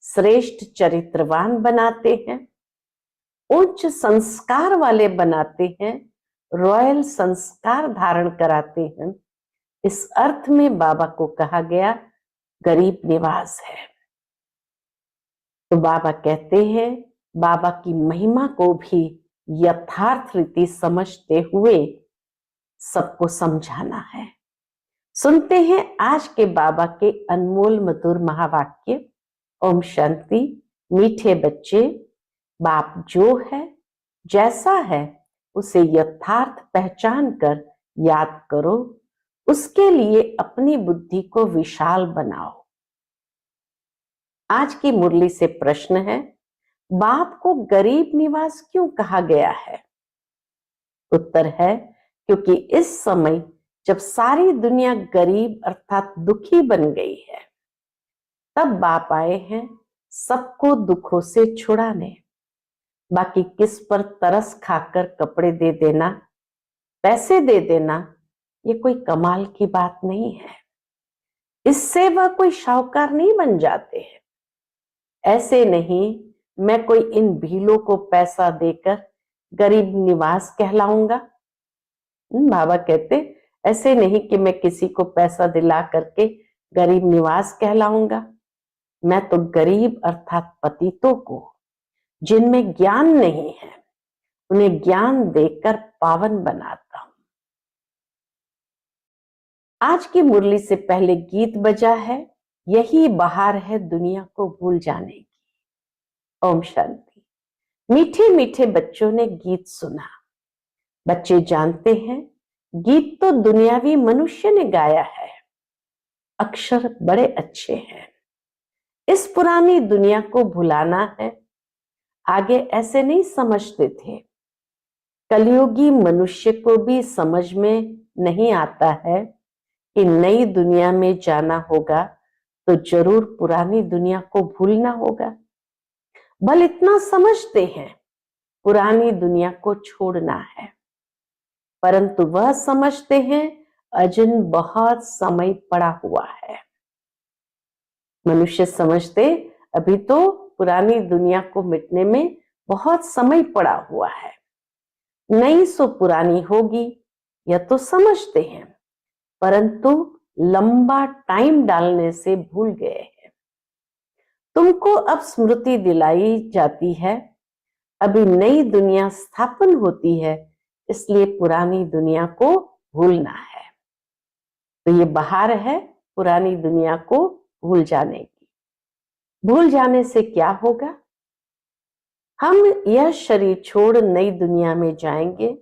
श्रेष्ठ चरित्रवान बनाते हैं, उच्च संस्कार वाले बनाते हैं, रॉयल संस्कार धारण कराते हैं। इस अर्थ में बाबा को कहा गया गरीब निवास है। तो बाबा कहते हैं, बाबा की महिमा को भी यथार्थ रीति समझते हुए सबको समझाना है। सुनते हैं आज के बाबा के अनमोल मधुर महावाक्य। ओम शांति। मीठे बच्चे, बाप जो है जैसा है उसे यथार्थ पहचान कर याद करो, उसके लिए अपनी बुद्धि को विशाल बनाओ। आज की मुरली से प्रश्न है, बाप को गरीब निवास क्यों कहा गया है? उत्तर है, क्योंकि इस समय जब सारी दुनिया गरीब अर्थात दुखी बन गई है, तब बाप आए हैं सबको दुखों से छुड़ाने। बाकी किस पर तरस खाकर कपड़े दे देना, पैसे दे देना, ये कोई कमाल की बात नहीं है। इससे वह कोई शाहूकार नहीं बन जाते हैं। ऐसे नहीं मैं कोई इन भीलों को पैसा देकर गरीब निवास कहलाऊंगा। बाबा कहते, ऐसे नहीं कि मैं किसी को पैसा दिला करके गरीब निवास कहलाऊंगा। मैं तो गरीब अर्थात पतितों को, जिनमें ज्ञान नहीं है, उन्हें ज्ञान देकर पावन बनाता हूं। आज की मुरली से पहले गीत बजा है, यही बहार है दुनिया को भूल जाने की। ओम शांति। मीठे मीठे बच्चों ने गीत सुना। बच्चे जानते हैं गीत तो दुनियावी मनुष्य ने गाया है, अक्षर बड़े अच्छे हैं। इस पुरानी दुनिया को भुलाना है, आगे ऐसे नहीं समझते थे। कलयुगी मनुष्य को भी समझ में नहीं आता है कि नई दुनिया में जाना होगा तो जरूर पुरानी दुनिया को भूलना होगा। बल इतना समझते हैं पुरानी दुनिया को छोड़ना है, परंतु वह समझते हैं अजन बहुत समय पड़ा हुआ है। मनुष्य समझते अभी तो पुरानी दुनिया को मिटने में बहुत समय पड़ा हुआ है, नई सो पुरानी होगी, यह तो समझते हैं, परंतु लंबा टाइम डालने से भूल गए हैं। तुमको अब स्मृति दिलाई जाती है, अभी नई दुनिया स्थापन होती है, इसलिए पुरानी दुनिया को भूलना है। तो ये बहार है पुरानी दुनिया को भूल जाने की। भूल जाने से क्या होगा? हम यह शरीर छोड़ नई दुनिया में जाएंगे,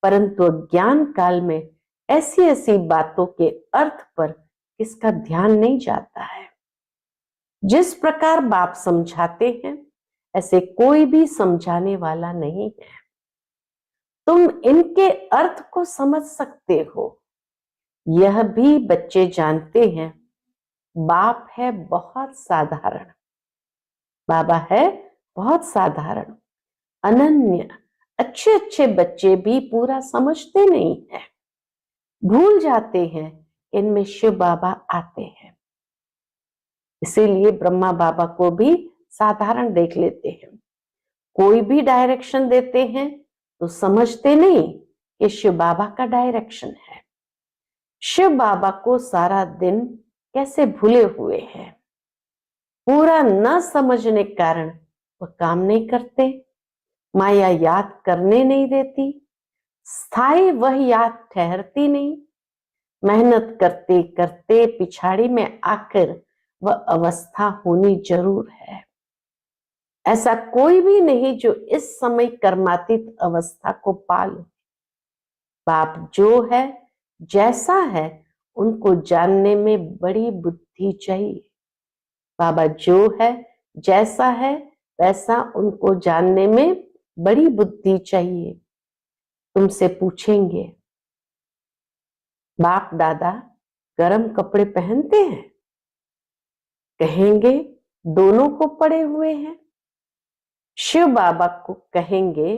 परंतु अज्ञान काल में ऐसी ऐसी बातों के अर्थ पर इसका ध्यान नहीं जाता है। जिस प्रकार बाप समझाते हैं ऐसे कोई भी समझाने वाला नहीं है। तुम इनके अर्थ को समझ सकते हो, यह भी बच्चे जानते हैं। बाप है बहुत साधारण, बाबा है बहुत साधारण, अनन्य। अच्छे अच्छे बच्चे भी पूरा समझते नहीं है, भूल जाते हैं इनमें शिव बाबा आते हैं। इसीलिए ब्रह्मा बाबा को भी साधारण देख लेते हैं। कोई भी डायरेक्शन देते हैं तो समझते नहीं कि शिव बाबा का डायरेक्शन है। शिव बाबा को सारा दिन कैसे भूले हुए हैं, पूरा न समझने के कारण वह काम नहीं करते, माया याद करने नहीं देती, स्थायी वह याद ठहरती नहीं। मेहनत करते करते पिछाड़ी में आकर वह अवस्था होनी जरूर है। ऐसा कोई भी नहीं जो इस समय कर्मातीत अवस्था को पाले। बाप जो है जैसा है उनको जानने में बड़ी बुद्धि चाहिए। बाबा जो है जैसा है वैसा उनको जानने में बड़ी बुद्धि चाहिए। तुमसे पूछेंगे बाप दादा गरम कपड़े पहनते हैं? कहेंगे दोनों को पड़े हुए हैं। शिव बाबा को कहेंगे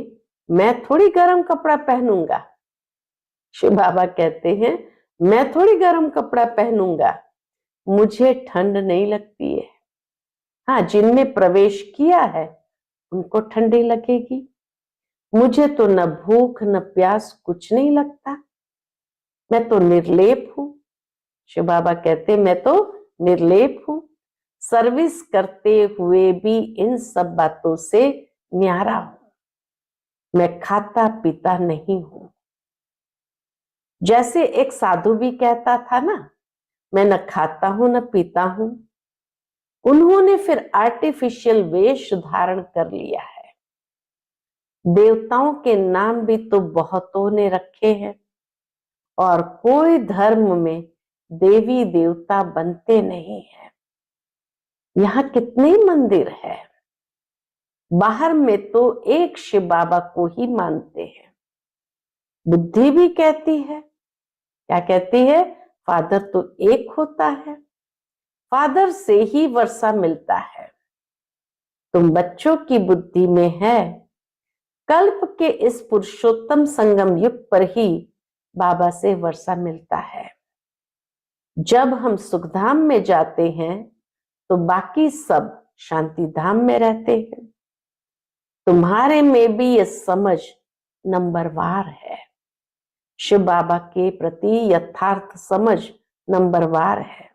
मैं थोड़ी गरम कपड़ा पहनूंगा। शिव बाबा कहते हैं मैं थोड़ी गरम कपड़ा पहनूंगा, मुझे ठंड नहीं लगती है। हाँ, जिनमें प्रवेश किया है उनको ठंडी लगेगी, मुझे तो न भूख न प्यास कुछ नहीं लगता, मैं तो निर्लेप हूं। शिव बाबा कहते मैं तो निर्लेप हूं, सर्विस करते हुए भी इन सब बातों से न्यारा हूं, मैं खाता पीता नहीं हूं। जैसे एक साधु भी कहता था ना, मैं न खाता हूं न पीता हूं। उन्होंने फिर आर्टिफिशियल वेश धारण कर लिया है। देवताओं के नाम भी तो बहुतों ने रखे हैं, और कोई धर्म में देवी देवता बनते नहीं है। यहाँ कितने मंदिर है, बाहर में तो एक शिव बाबा को ही मानते हैं। बुद्धि भी कहती है, क्या कहती है? फादर तो एक होता है, फादर से ही वर्षा मिलता है। तुम बच्चों की बुद्धि में है कल्प के इस पुरुषोत्तम संगम युग पर ही बाबा से वर्षा मिलता है। जब हम सुखधाम में जाते हैं तो बाकी सब शांति धाम में रहते हैं। तुम्हारे में भी यह समझ नंबरवार है। शिव बाबा के प्रति यथार्थ समझ नंबरवार है।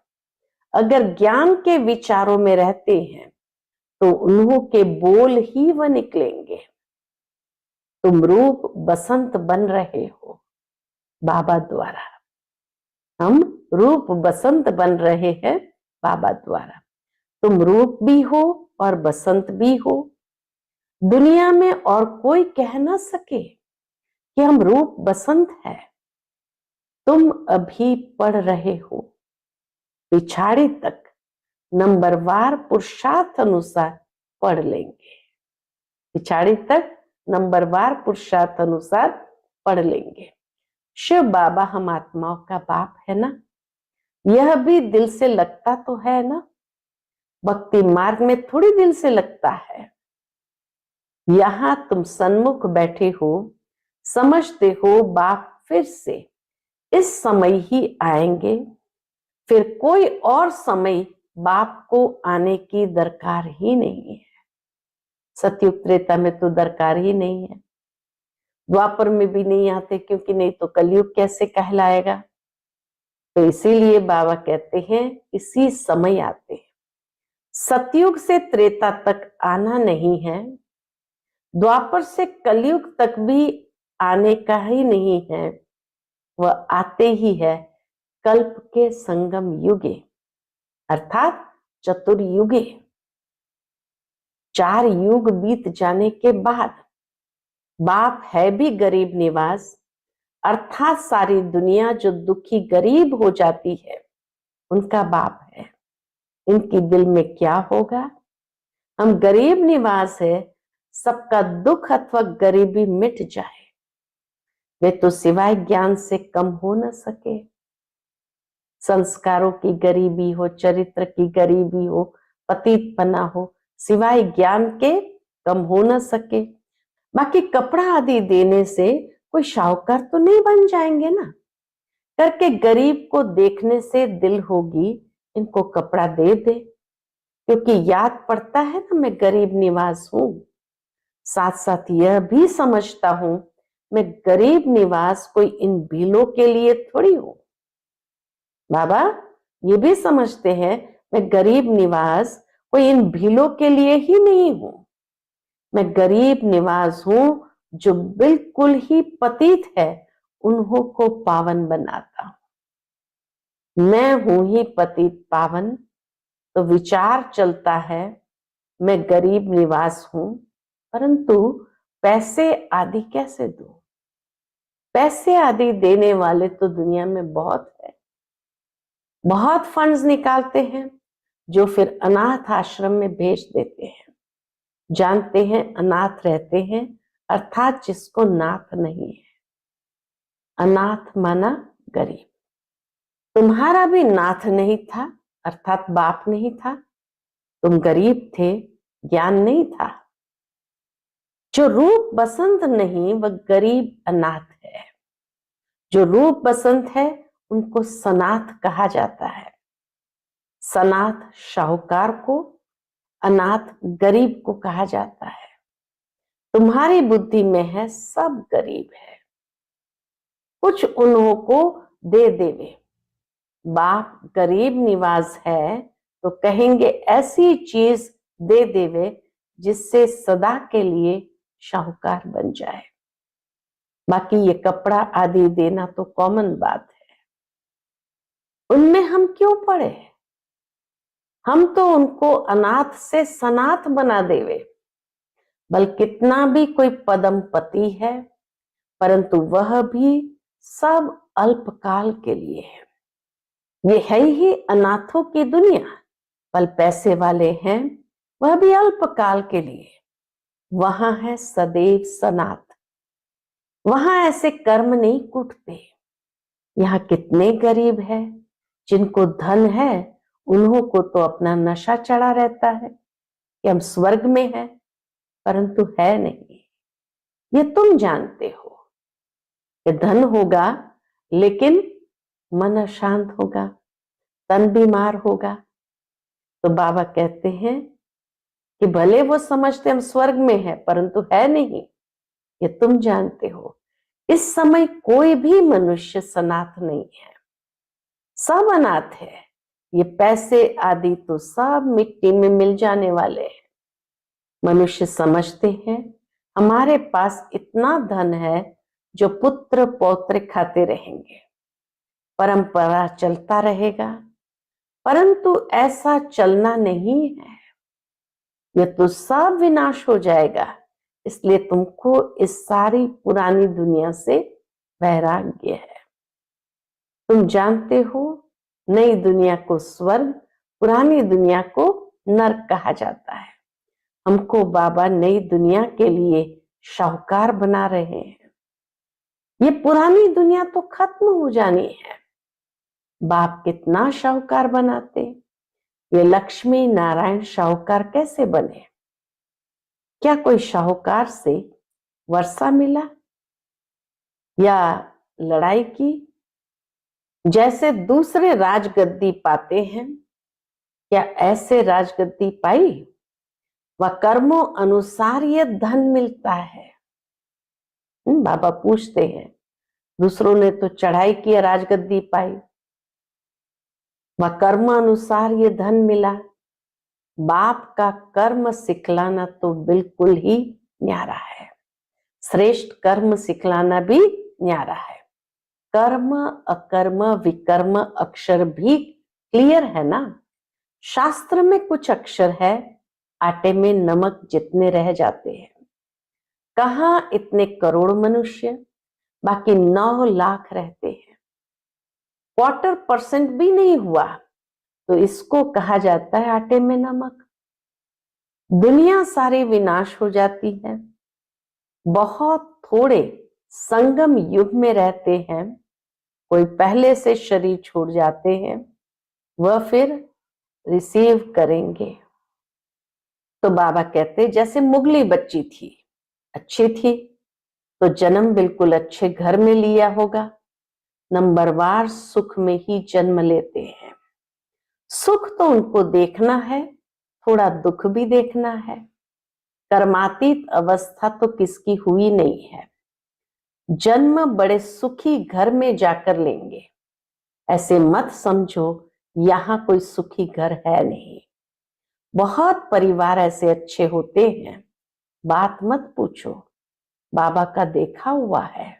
अगर ज्ञान के विचारों में रहते हैं तो उन्हों के बोल ही वह निकलेंगे। तुम रूप बसंत बन रहे हो बाबा द्वारा। हम रूप बसंत बन रहे हैं बाबा द्वारा। तुम रूप भी हो और बसंत भी हो। दुनिया में और कोई कह ना सके कि हम रूप बसंत है। तुम अभी पढ़ रहे हो, पिछाड़ी तक नंबरवार पुरुषार्थ अनुसार पढ़ लेंगे। पिछाड़ी तक नंबरवार पुरुषार्थ अनुसार पढ़ लेंगे। शिव बाबा हम आत्माओं का बाप है ना, यह भी दिल से लगता तो है ना। भक्ति मार्ग में थोड़ी दिल से लगता है। यहां तुम सन्मुख बैठे हो, समझते हो बाप फिर से इस समय ही आएंगे, फिर कोई और समय बाप को आने की दरकार ही नहीं है। सतयुग त्रेता में तो दरकार ही नहीं है, द्वापर में भी नहीं आते, क्योंकि नहीं तो कलयुग कैसे कहलाएगा। तो इसीलिए बाबा कहते हैं इसी समय आते हैं। सतयुग से त्रेता तक आना नहीं है, द्वापर से कलयुग तक भी आने का ही नहीं है, वह आते ही है कल्प के संगम युगे, अर्थात चतुर्युगे। 4 युग बीत जाने के बाद बाप है भी गरीब निवास, अर्थात सारी दुनिया जो दुखी गरीब हो जाती है उनका बाप है। इनकी दिल में क्या होगा? हम गरीब निवास है, सबका दुख अथवा गरीबी मिट जाए। वे तो सिवाय ज्ञान से कम हो न सके। संस्कारों की गरीबी हो, चरित्र की गरीबी हो, पतितपना हो, सिवाय ज्ञान के कम हो न सके। बाकी कपड़ा आदि देने से कोई शाहूकार तो नहीं बन जाएंगे ना। करके गरीब को देखने से दिल होगी इनको कपड़ा दे दे, क्योंकि याद पड़ता है ना मैं गरीब निवास हूं। साथ साथ यह भी समझता हूं मैं गरीब निवास कोई इन भीलों के लिए थोड़ी हूं। बाबा ये भी समझते हैं मैं गरीब निवास कोई इन भीलों के लिए ही नहीं हूं। मैं गरीब निवास हूं जो बिल्कुल ही पतित है, उन्हों को पावन बनाता हूं। मैं हूं ही पतित पावन, तो विचार चलता है मैं गरीब निवास हूं, परंतु पैसे आदि कैसे दूं? पैसे आदि देने वाले तो दुनिया में बहुत है, बहुत फंड्स निकालते हैं जो फिर अनाथ आश्रम में भेज देते हैं। जानते हैं अनाथ रहते हैं, अर्थात जिसको नाथ नहीं है। अनाथ माना गरीब। तुम्हारा भी नाथ नहीं था, अर्थात बाप नहीं था। तुम गरीब थे, ज्ञान नहीं था। जो रूप बसंत नहीं वह गरीब अनाथ है। जो रूप बसंत है उनको सनाथ कहा जाता है। सनाथ शाहूकार को, अनाथ गरीब को कहा जाता है। तुम्हारी बुद्धि में है सब गरीब है, कुछ उन्हों को दे देवे। बाप गरीब निवास है तो कहेंगे ऐसी चीज दे देवे जिससे सदा के लिए शाहूकार बन जाए। बाकी ये कपड़ा आदि देना तो कॉमन बात है, उनमें हम क्यों पड़े? हम तो उनको अनाथ से सनाथ बना देवे। बल कितना भी कोई पदमपति है, परंतु वह भी सब अल्पकाल के लिए है। ये है ही अनाथों की दुनिया। बल पैसे वाले हैं वह भी अल्पकाल के लिए, वहां है सदैव सनाथ। वहां ऐसे कर्म नहीं कूटते। यहाँ कितने गरीब है, जिनको धन है उन्हों को तो अपना नशा चढ़ा रहता है कि हम स्वर्ग में हैं, परंतु है नहीं। ये तुम जानते हो कि धन होगा लेकिन मन अशांत होगा, तन बीमार होगा। तो बाबा कहते हैं कि भले वो समझते हम स्वर्ग में हैं, परंतु है नहीं। ये तुम जानते हो इस समय कोई भी मनुष्य सनाथ नहीं है, सब अनाथ है। ये पैसे आदि तो सब मिट्टी में मिल जाने वाले हैं। मनुष्य समझते हैं हमारे पास इतना धन है जो पुत्र पौत्र खाते रहेंगे, परंपरा चलता रहेगा, परंतु ऐसा चलना नहीं है। ये तो सब विनाश हो जाएगा। इसलिए तुमको इस सारी पुरानी दुनिया से वैराग्य है। तुम जानते हो नई दुनिया को स्वर्ग, पुरानी दुनिया को नरक कहा जाता है। हमको बाबा नई दुनिया के लिए शाहूकार बना रहे हैं। ये पुरानी दुनिया तो खत्म हो जानी है। बाप कितना शाहूकार बनाते, ये लक्ष्मी नारायण शाहूकार कैसे बने? क्या कोई शाहूकार से वर्षा मिला या लड़ाई की? जैसे दूसरे राजगद्दी पाते हैं, क्या ऐसे राजगद्दी पाई? व कर्मों अनुसार ये धन मिलता है। बाबा पूछते हैं, दूसरों ने तो चढ़ाई की, राजगद्दी पाई, व कर्म अनुसार ये धन मिला। बाप का कर्म सिखलाना तो बिल्कुल ही न्यारा है। श्रेष्ठ कर्म सिखलाना भी न्यारा है। कर्म अकर्म विकर्म अक्षर भी क्लियर है ना। शास्त्र में कुछ अक्षर है, आटे में नमक जितने रह जाते हैं। कहां इतने करोड़ मनुष्य, बाकी 9 लाख रहते हैं। 0.25% भी नहीं हुआ तो इसको कहा जाता है आटे में नमक। दुनिया सारी विनाश हो जाती है। बहुत थोड़े संगम युग में रहते हैं। कोई पहले से शरीर छोड़ जाते हैं, वह फिर रिसीव करेंगे। तो बाबा कहते जैसे मुगली बच्ची थी, अच्छी थी तो जन्म बिल्कुल अच्छे घर में लिया होगा। नंबरवार सुख में ही जन्म लेते हैं। सुख तो उनको देखना है, थोड़ा दुख भी देखना है। कर्मातीत अवस्था तो किसकी हुई नहीं है। जन्म बड़े सुखी घर में जाकर लेंगे। ऐसे मत समझो यहां कोई सुखी घर है नहीं। बहुत परिवार ऐसे अच्छे होते हैं, बात मत पूछो। बाबा का देखा हुआ है।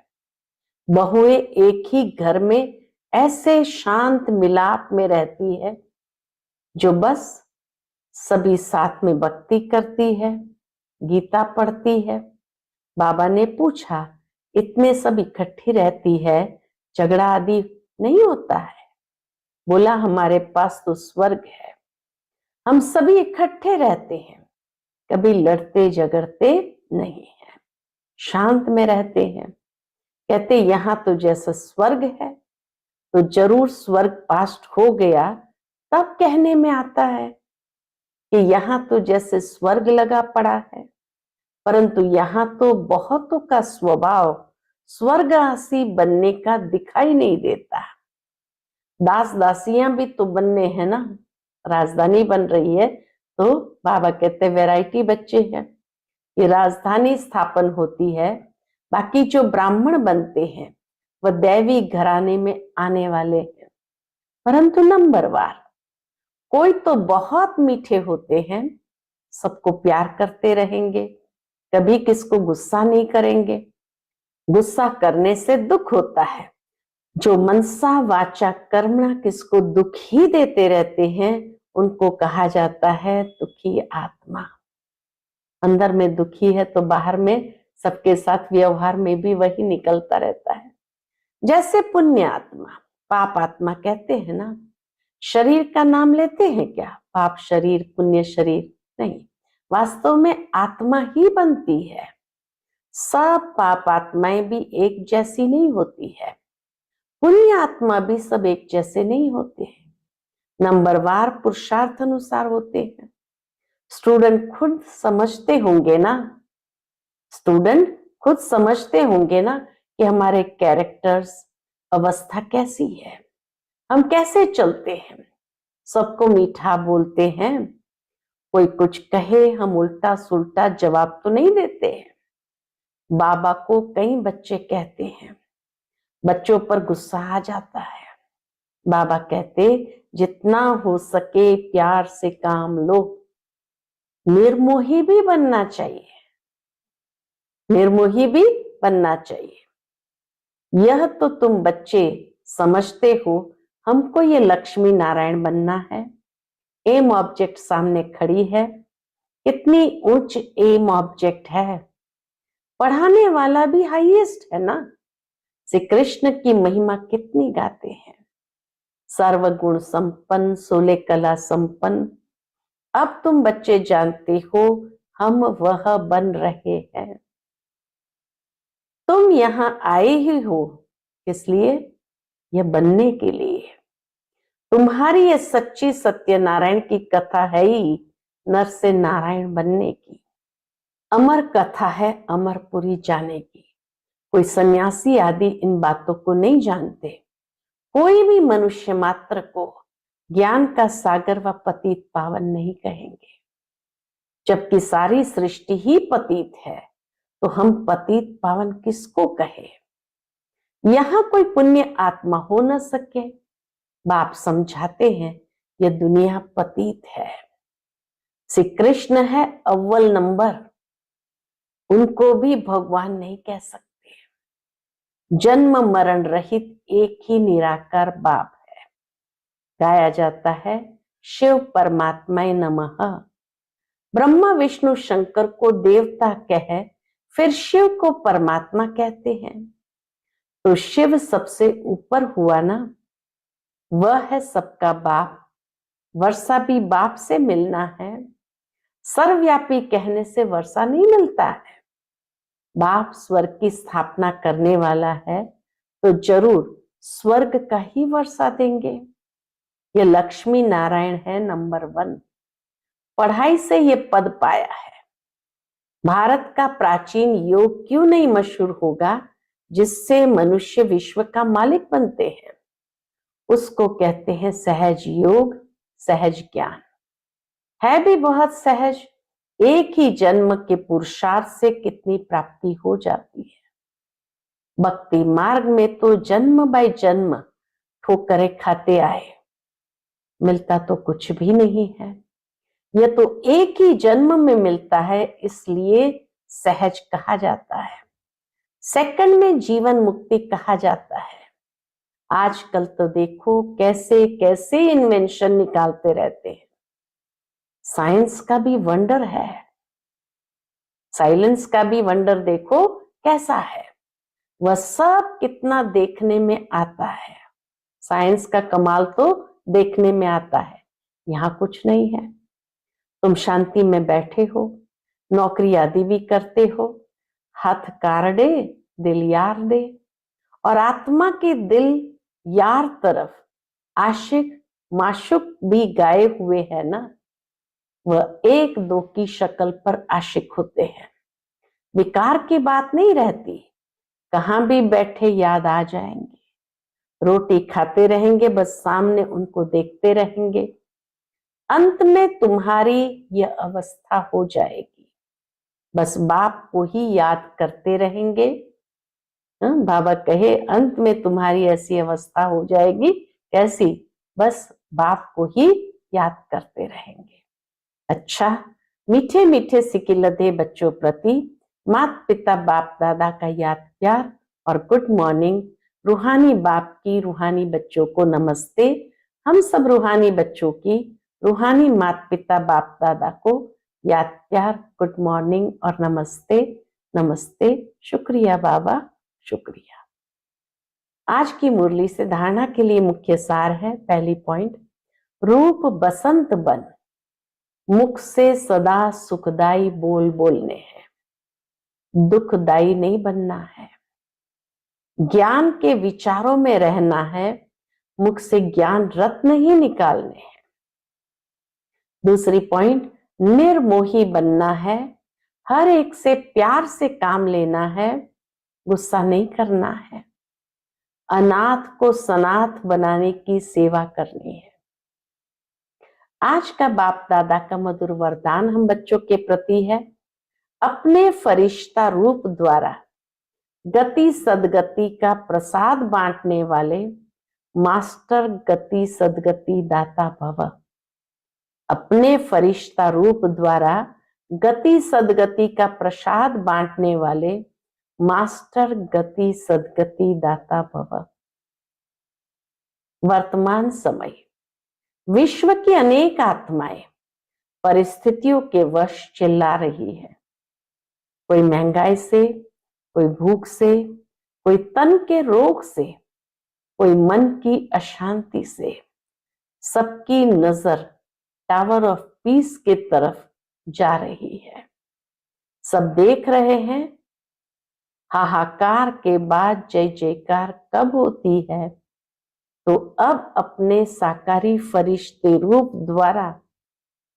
बहुएं एक ही घर में ऐसे शांत मिलाप में रहती है, जो बस सभी साथ में भक्ति करती है, गीता पढ़ती है। बाबा ने पूछा, इतने सब इकट्ठी रहती है, झगड़ा आदि नहीं होता है? बोला, हमारे पास तो स्वर्ग है, हम सभी इकट्ठे रहते हैं, कभी लड़ते झगड़ते नहीं है, शांत में रहते हैं। कहते यहां तो जैसा स्वर्ग है, तो जरूर स्वर्ग पास्ट हो गया तब कहने में आता है कि यहां तो जैसे स्वर्ग लगा पड़ा है, परंतु यहां तो बहुतों का स्वभाव स्वर्गवासी बनने का दिखाई नहीं देता। दास दासियां भी तो बनने हैं ना, राजधानी बन रही है तो बाबा कहते वैरायटी बच्चे हैं, ये राजधानी स्थापन होती है। बाकी जो ब्राह्मण बनते हैं वह दैवी घराने में आने वाले हैं, परंतु नंबरवार। कोई तो बहुत मीठे होते हैं, सबको प्यार करते रहेंगे, कभी किसको गुस्सा नहीं करेंगे। गुस्सा करने से दुख होता है। जो मनसा वाचा कर्मणा किसको दुख ही देते रहते हैं, उनको कहा जाता है दुखी आत्मा। अंदर में दुखी है तो बाहर में सबके साथ व्यवहार में भी वही निकलता रहता है। जैसे पुण्य आत्मा, पाप आत्मा कहते हैं ना। शरीर का नाम लेते हैं क्या? पाप शरीर, पुण्य शरीर नहीं, वास्तव में आत्मा ही बनती है। सब पाप आत्माएं भी एक जैसी नहीं होती है, पुण्य आत्मा भी सब एक जैसे नहीं होते हैं। नंबरवार पुरुषार्थ अनुसार होते हैं। स्टूडेंट खुद समझते होंगे ना, स्टूडेंट खुद समझते होंगे ना कि हमारे कैरेक्टर्स, अवस्था कैसी है, हम कैसे चलते हैं। सबको मीठा बोलते हैं, कोई कुछ कहे हम उल्टा सुल्टा जवाब तो नहीं देते हैं। बाबा को कई बच्चे कहते हैं, बच्चों पर गुस्सा आ जाता है। बाबा कहते जितना हो सके प्यार से काम लो। निर्मोही भी बनना चाहिए, निर्मोही भी बनना चाहिए। यह तो तुम बच्चे समझते हो हमको ये लक्ष्मी नारायण बनना है। एम ऑब्जेक्ट सामने खड़ी है, कितनी उच्च एम ऑब्जेक्ट है, पढ़ाने वाला भी हाईएस्ट है ना। श्री कृष्ण की महिमा कितनी गाते हैं, सर्वगुण संपन्न, 16 कला संपन्न। अब तुम बच्चे जानते हो हम वह बन रहे हैं। तुम यहां आए ही हो किस लिए? यह बनने के लिए। तुम्हारी ये सच्ची सत्यनारायण की कथा है ही नर से नारायण बनने की। अमर कथा है अमरपुरी जाने की। कोई सन्यासी आदि इन बातों को नहीं जानते। कोई भी मनुष्य मात्र को ज्ञान का सागर व पतित पावन नहीं कहेंगे, जबकि सारी सृष्टि ही पतित है, तो हम पतित पावन किसको कहे? यहां कोई पुण्य आत्मा हो न सके। बाप समझाते हैं यह दुनिया पतित है। श्री कृष्ण है अव्वल नंबर, उनको भी भगवान नहीं कह सकते। जन्म मरण रहित एक ही निराकार बाप है। गाया जाता है शिव परमात्माय नमः। ब्रह्मा विष्णु शंकर को देवता कहे, फिर शिव को परमात्मा कहते हैं, तो शिव सबसे ऊपर हुआ ना। वह है सबका बाप। वर्षा भी बाप से मिलना है। सर्वव्यापी कहने से वर्षा नहीं मिलता है। बाप स्वर्ग की स्थापना करने वाला है, तो जरूर स्वर्ग का ही वर्षा देंगे। ये लक्ष्मी नारायण है नंबर 1। पढ़ाई से ये पद पाया है। भारत का प्राचीन योग क्यों नहीं मशहूर होगा, जिससे मनुष्य विश्व का मालिक बनते हैं? उसको कहते हैं सहज योग, सहज ज्ञान। है भी बहुत सहज। एक ही जन्म के पुरुषार्थ से कितनी प्राप्ति हो जाती है। भक्ति मार्ग में तो जन्म बाय जन्म ठोकरें खाते आए, मिलता तो कुछ भी नहीं है। यह तो एक ही जन्म में मिलता है, इसलिए सहज कहा जाता है। सेकंड में जीवन मुक्ति कहा जाता है। आजकल तो देखो कैसे कैसे इन्वेंशन निकालते रहते हैं। साइंस का भी वंडर है, साइलेंस का भी वंडर देखो कैसा है। वह सब कितना देखने में आता है। साइंस का कमाल तो देखने में आता है, यहां कुछ नहीं है। तुम शांति में बैठे हो, नौकरी आदि भी करते हो, हाथ कार दे दिल यार दे, और आत्मा के दिल यार तरफ आशिक माशुक भी गाए हुए है ना। वह एक दो की शक्ल पर आशिक होते हैं। विकार की बात नहीं रहती, कहां भी बैठे याद आ जाएंगे। रोटी खाते रहेंगे, बस सामने उनको देखते रहेंगे। अंत में तुम्हारी यह अवस्था हो जाएगी, बस बाप को ही याद करते रहेंगे। बाबा कहे अंत में तुम्हारी ऐसी अवस्था हो जाएगी, कैसी? बस बाप को ही याद करते रहेंगे। अच्छा, मीठे मीठे सिकिलधे बच्चों प्रति माता पिता बाप दादा का याद प्यार और गुड मॉर्निंग। रूहानी बाप की रूहानी बच्चों को नमस्ते। हम सब रूहानी बच्चों की रूहानी माता पिता बाप दादा को याद प्यार, गुड मॉर्निंग और नमस्ते नमस्ते। शुक्रिया बाबा, शुक्रिया। आज की मुरली से धारणा के लिए मुख्य सार है। पहली पॉइंट, रूप बसंत बन, मुख से सदा सुखदाई बोल बोलने हैं, दुखदाई नहीं बनना है। ज्ञान के विचारों में रहना है, मुख से ज्ञान रत्न ही निकालने हैं। दूसरी पॉइंट, निर्मोही बनना है, हर एक से प्यार से काम लेना है, गुस्सा नहीं करना है। अनाथ को सनाथ बनाने की सेवा करनी है। आज का बाप दादा का मधुर वरदान हम बच्चों के प्रति है, अपने फरिश्ता रूप द्वारा गति सदगति का प्रसाद बांटने वाले मास्टर गति सदगति दाता भव। अपने फरिश्ता रूप द्वारा गति सदगति का प्रसाद बांटने वाले मास्टर गति सदगति दाता भव। वर्तमान समय विश्व की अनेक आत्माएं परिस्थितियों के वश चिल्ला रही है। कोई महंगाई से, कोई भूख से, कोई तन के रोग से, कोई मन की अशांति से। सबकी नजर टावर ऑफ पीस की तरफ जा रही है। सब देख रहे हैं हाहाकार के बाद जय जयकार कब होती है। तो अब अपने साकारी फरिश्ते रूप द्वारा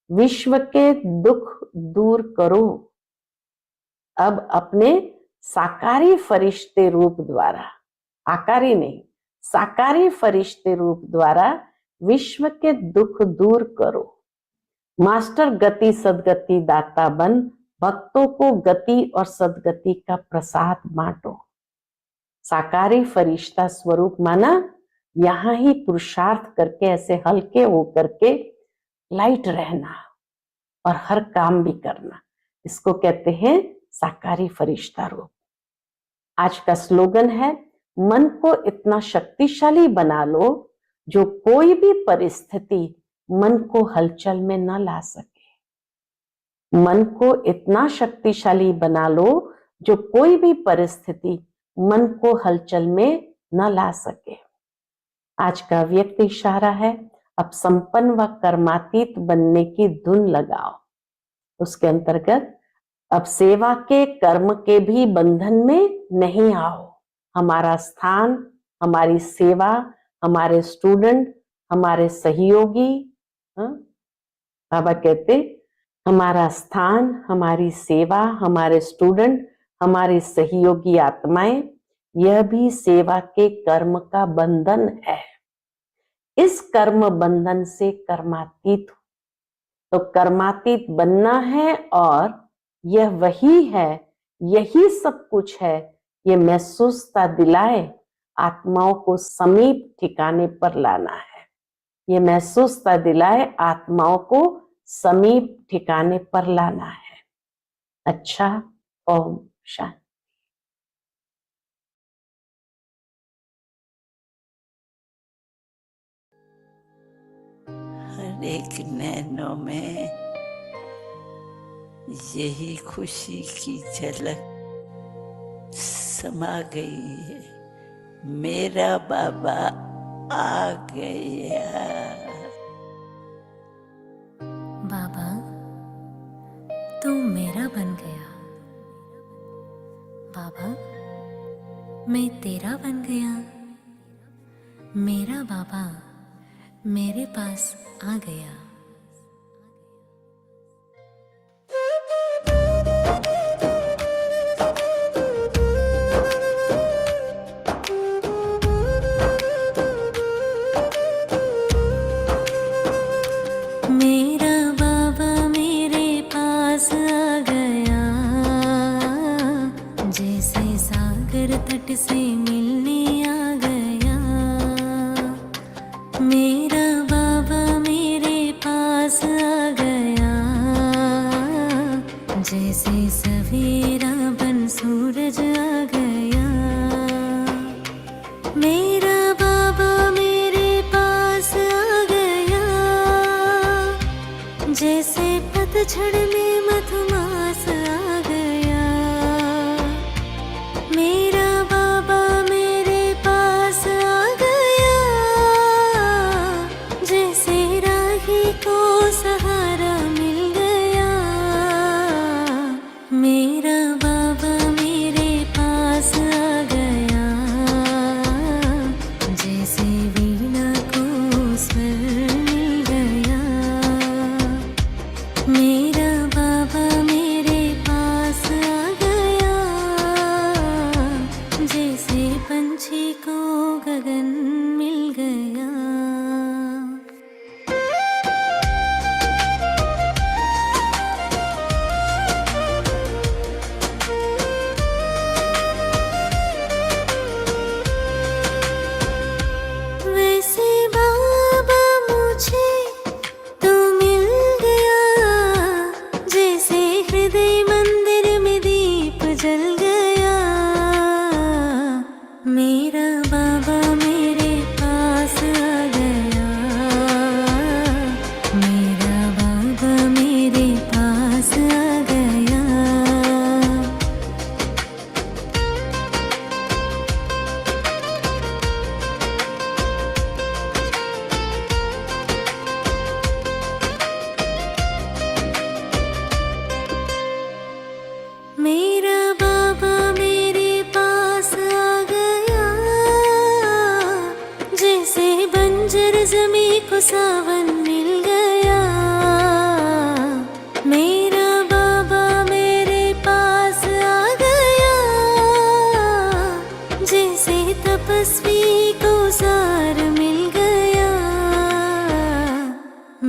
विश्व के दुख दूर करो। अब अपने साकारी फरिश्ते रूप द्वारा, आकारी नहीं, साकारी फरिश्ते रूप द्वारा विश्व के दुख दूर करो। मास्टर गति सदगति दाता बन भक्तों को गति और सदगति का प्रसाद बांटो। साकारी फरिश्ता स्वरूप माना यहां ही पुरुषार्थ करके ऐसे हल्के हो करके लाइट रहना और हर काम भी करना, इसको कहते हैं साकारी फरिश्ता रूप। आज का स्लोगन है, मन को इतना शक्तिशाली बना लो जो कोई भी परिस्थिति मन को हलचल में न ला सके। मन को इतना शक्तिशाली बना लो जो कोई भी परिस्थिति मन को हलचल में न ला सके। आज का व्यक्ति इशारा है, अब संपन्न व कर्मातीत बनने की धुन लगाओ। उसके अंतर्गत अब सेवा के कर्म के भी बंधन में नहीं आओ। हमारा स्थान, हमारी सेवा, हमारे स्टूडेंट, हमारे सहयोगी, बाबा कहते हमारा स्थान, हमारी सेवा, हमारे स्टूडेंट, हमारी सहयोगी आत्माएं, यह भी सेवा के कर्म का बंधन है। इस कर्म बंधन से कर्मातीत हो। तो कर्मातीत बनना है और यह वही है, यही सब कुछ है, ये महसूसता दिलाए आत्माओं को समीप ठिकाने पर लाना है। ये महसूसता दिलाए आत्माओं को समीप ठिकाने पर लाना है। अच्छा, ओम शांति। हर एक नैनों में यही खुशी की झलक समा गई है। मेरा बाबा आ गया। बाबा तू मेरा बन गया। बाबा मैं तेरा बन गया। मेरा बाबा मेरे पास आ गया। मेरा बाबा मेरे पास आ गया। जैसे सागर तट से मिलने आ गया। मेरा बाबा मेरे पास आ गया। जैसे सवेरा बन सूरज आ गया। मेरा बाबा मेरे पास आ गया। जैसे पतझड़ में मधुमास आ गया। मेरा बाबा मेरे पास आ गया। जैसे राही को सहारा मिल गया। मेरा बाबा मेरे पास आ गया। जैसे वीणा को स्वर मिल गया। मेरा बाबा मेरे पास आ गया। जैसे पंछी को गगन मिल गया। वैसे बाबा मुझे तो मिल गया। जैसे हृदय मंदिर में दीप जल गया। मेरा बाबा मेरे पास आ को सावन मिल गया। मेरा बाबा मेरे पास आ गया, जैसे तपस्वी को सार मिल गया।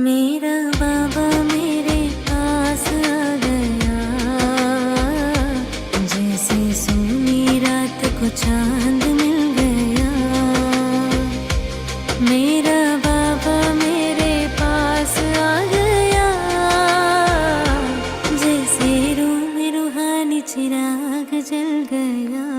मेरा बाबा मेरे पास आ गया, जैसे सोनी रात को चांद मिल गया। मेरा बाबा मेरे पास आ गया, जैसे रूह में रूहानी चिराग जल गया।